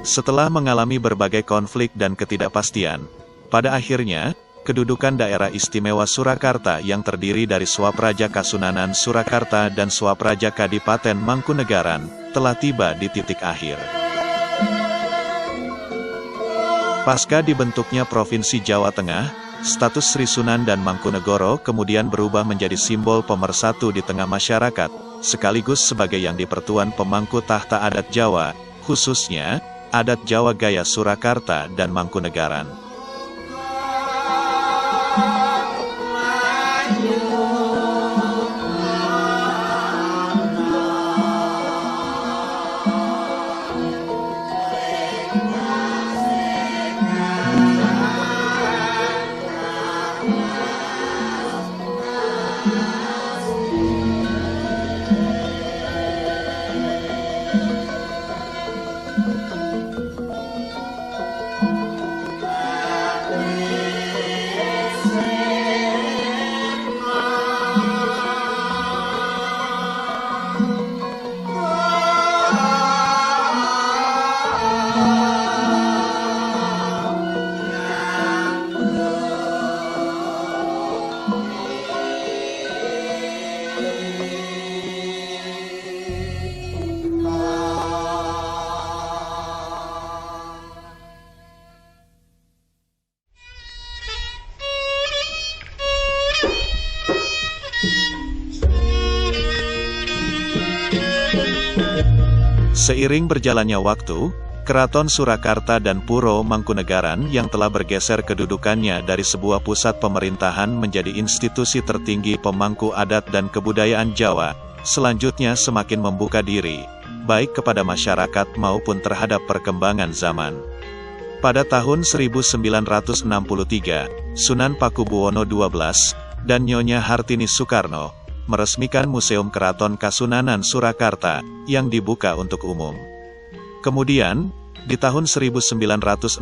Setelah mengalami berbagai konflik dan ketidakpastian, pada akhirnya, kedudukan daerah istimewa Surakarta yang terdiri dari Swapraja Kasunanan Surakarta dan Swapraja Kadipaten Mangkunegaran, telah tiba di titik akhir. Pasca dibentuknya Provinsi Jawa Tengah, status Sri Sunan dan Mangkunegoro kemudian berubah menjadi simbol pemersatu di tengah masyarakat, sekaligus sebagai yang dipertuan pemangku tahta adat Jawa, khususnya adat Jawa Gaya Surakarta dan Mangkunegaran. Seiring berjalannya waktu, Keraton Surakarta dan Puro Mangkunegaran yang telah bergeser kedudukannya dari sebuah pusat pemerintahan menjadi institusi tertinggi pemangku adat dan kebudayaan Jawa, selanjutnya semakin membuka diri, baik kepada masyarakat maupun terhadap perkembangan zaman. Pada tahun 1963, Sunan Pakubuwono XII dan Nyonya Hartini Soekarno meresmikan Museum Keraton Kasunanan Surakarta, yang dibuka untuk umum. Kemudian, di tahun 1968,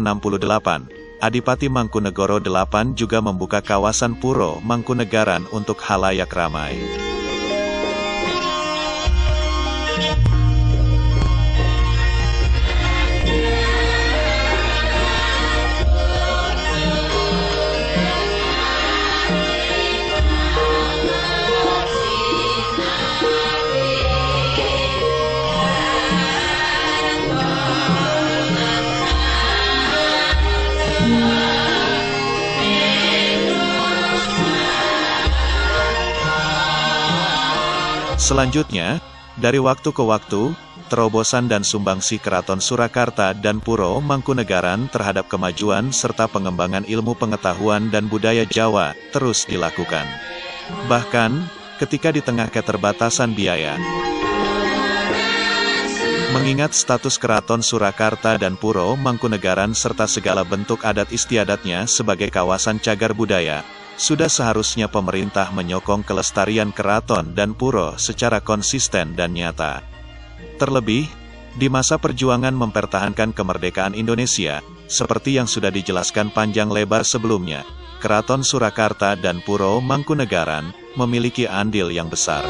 Adipati Mangkunegoro VIII juga membuka kawasan Puro Mangkunegaran untuk khalayak ramai. Selanjutnya, dari waktu ke waktu, terobosan dan sumbangsi Keraton Surakarta dan Puro Mangkunegaran terhadap kemajuan serta pengembangan ilmu pengetahuan dan budaya Jawa terus dilakukan. Bahkan, ketika di tengah keterbatasan biaya, Mengingat status Keraton Surakarta dan Puro Mangkunegaran serta segala bentuk adat istiadatnya sebagai kawasan cagar budaya, sudah seharusnya pemerintah menyokong kelestarian keraton dan puro secara konsisten dan nyata. Terlebih, di masa perjuangan mempertahankan kemerdekaan Indonesia, seperti yang sudah dijelaskan panjang lebar sebelumnya, Keraton Surakarta dan Puro Mangkunegaran memiliki andil yang besar.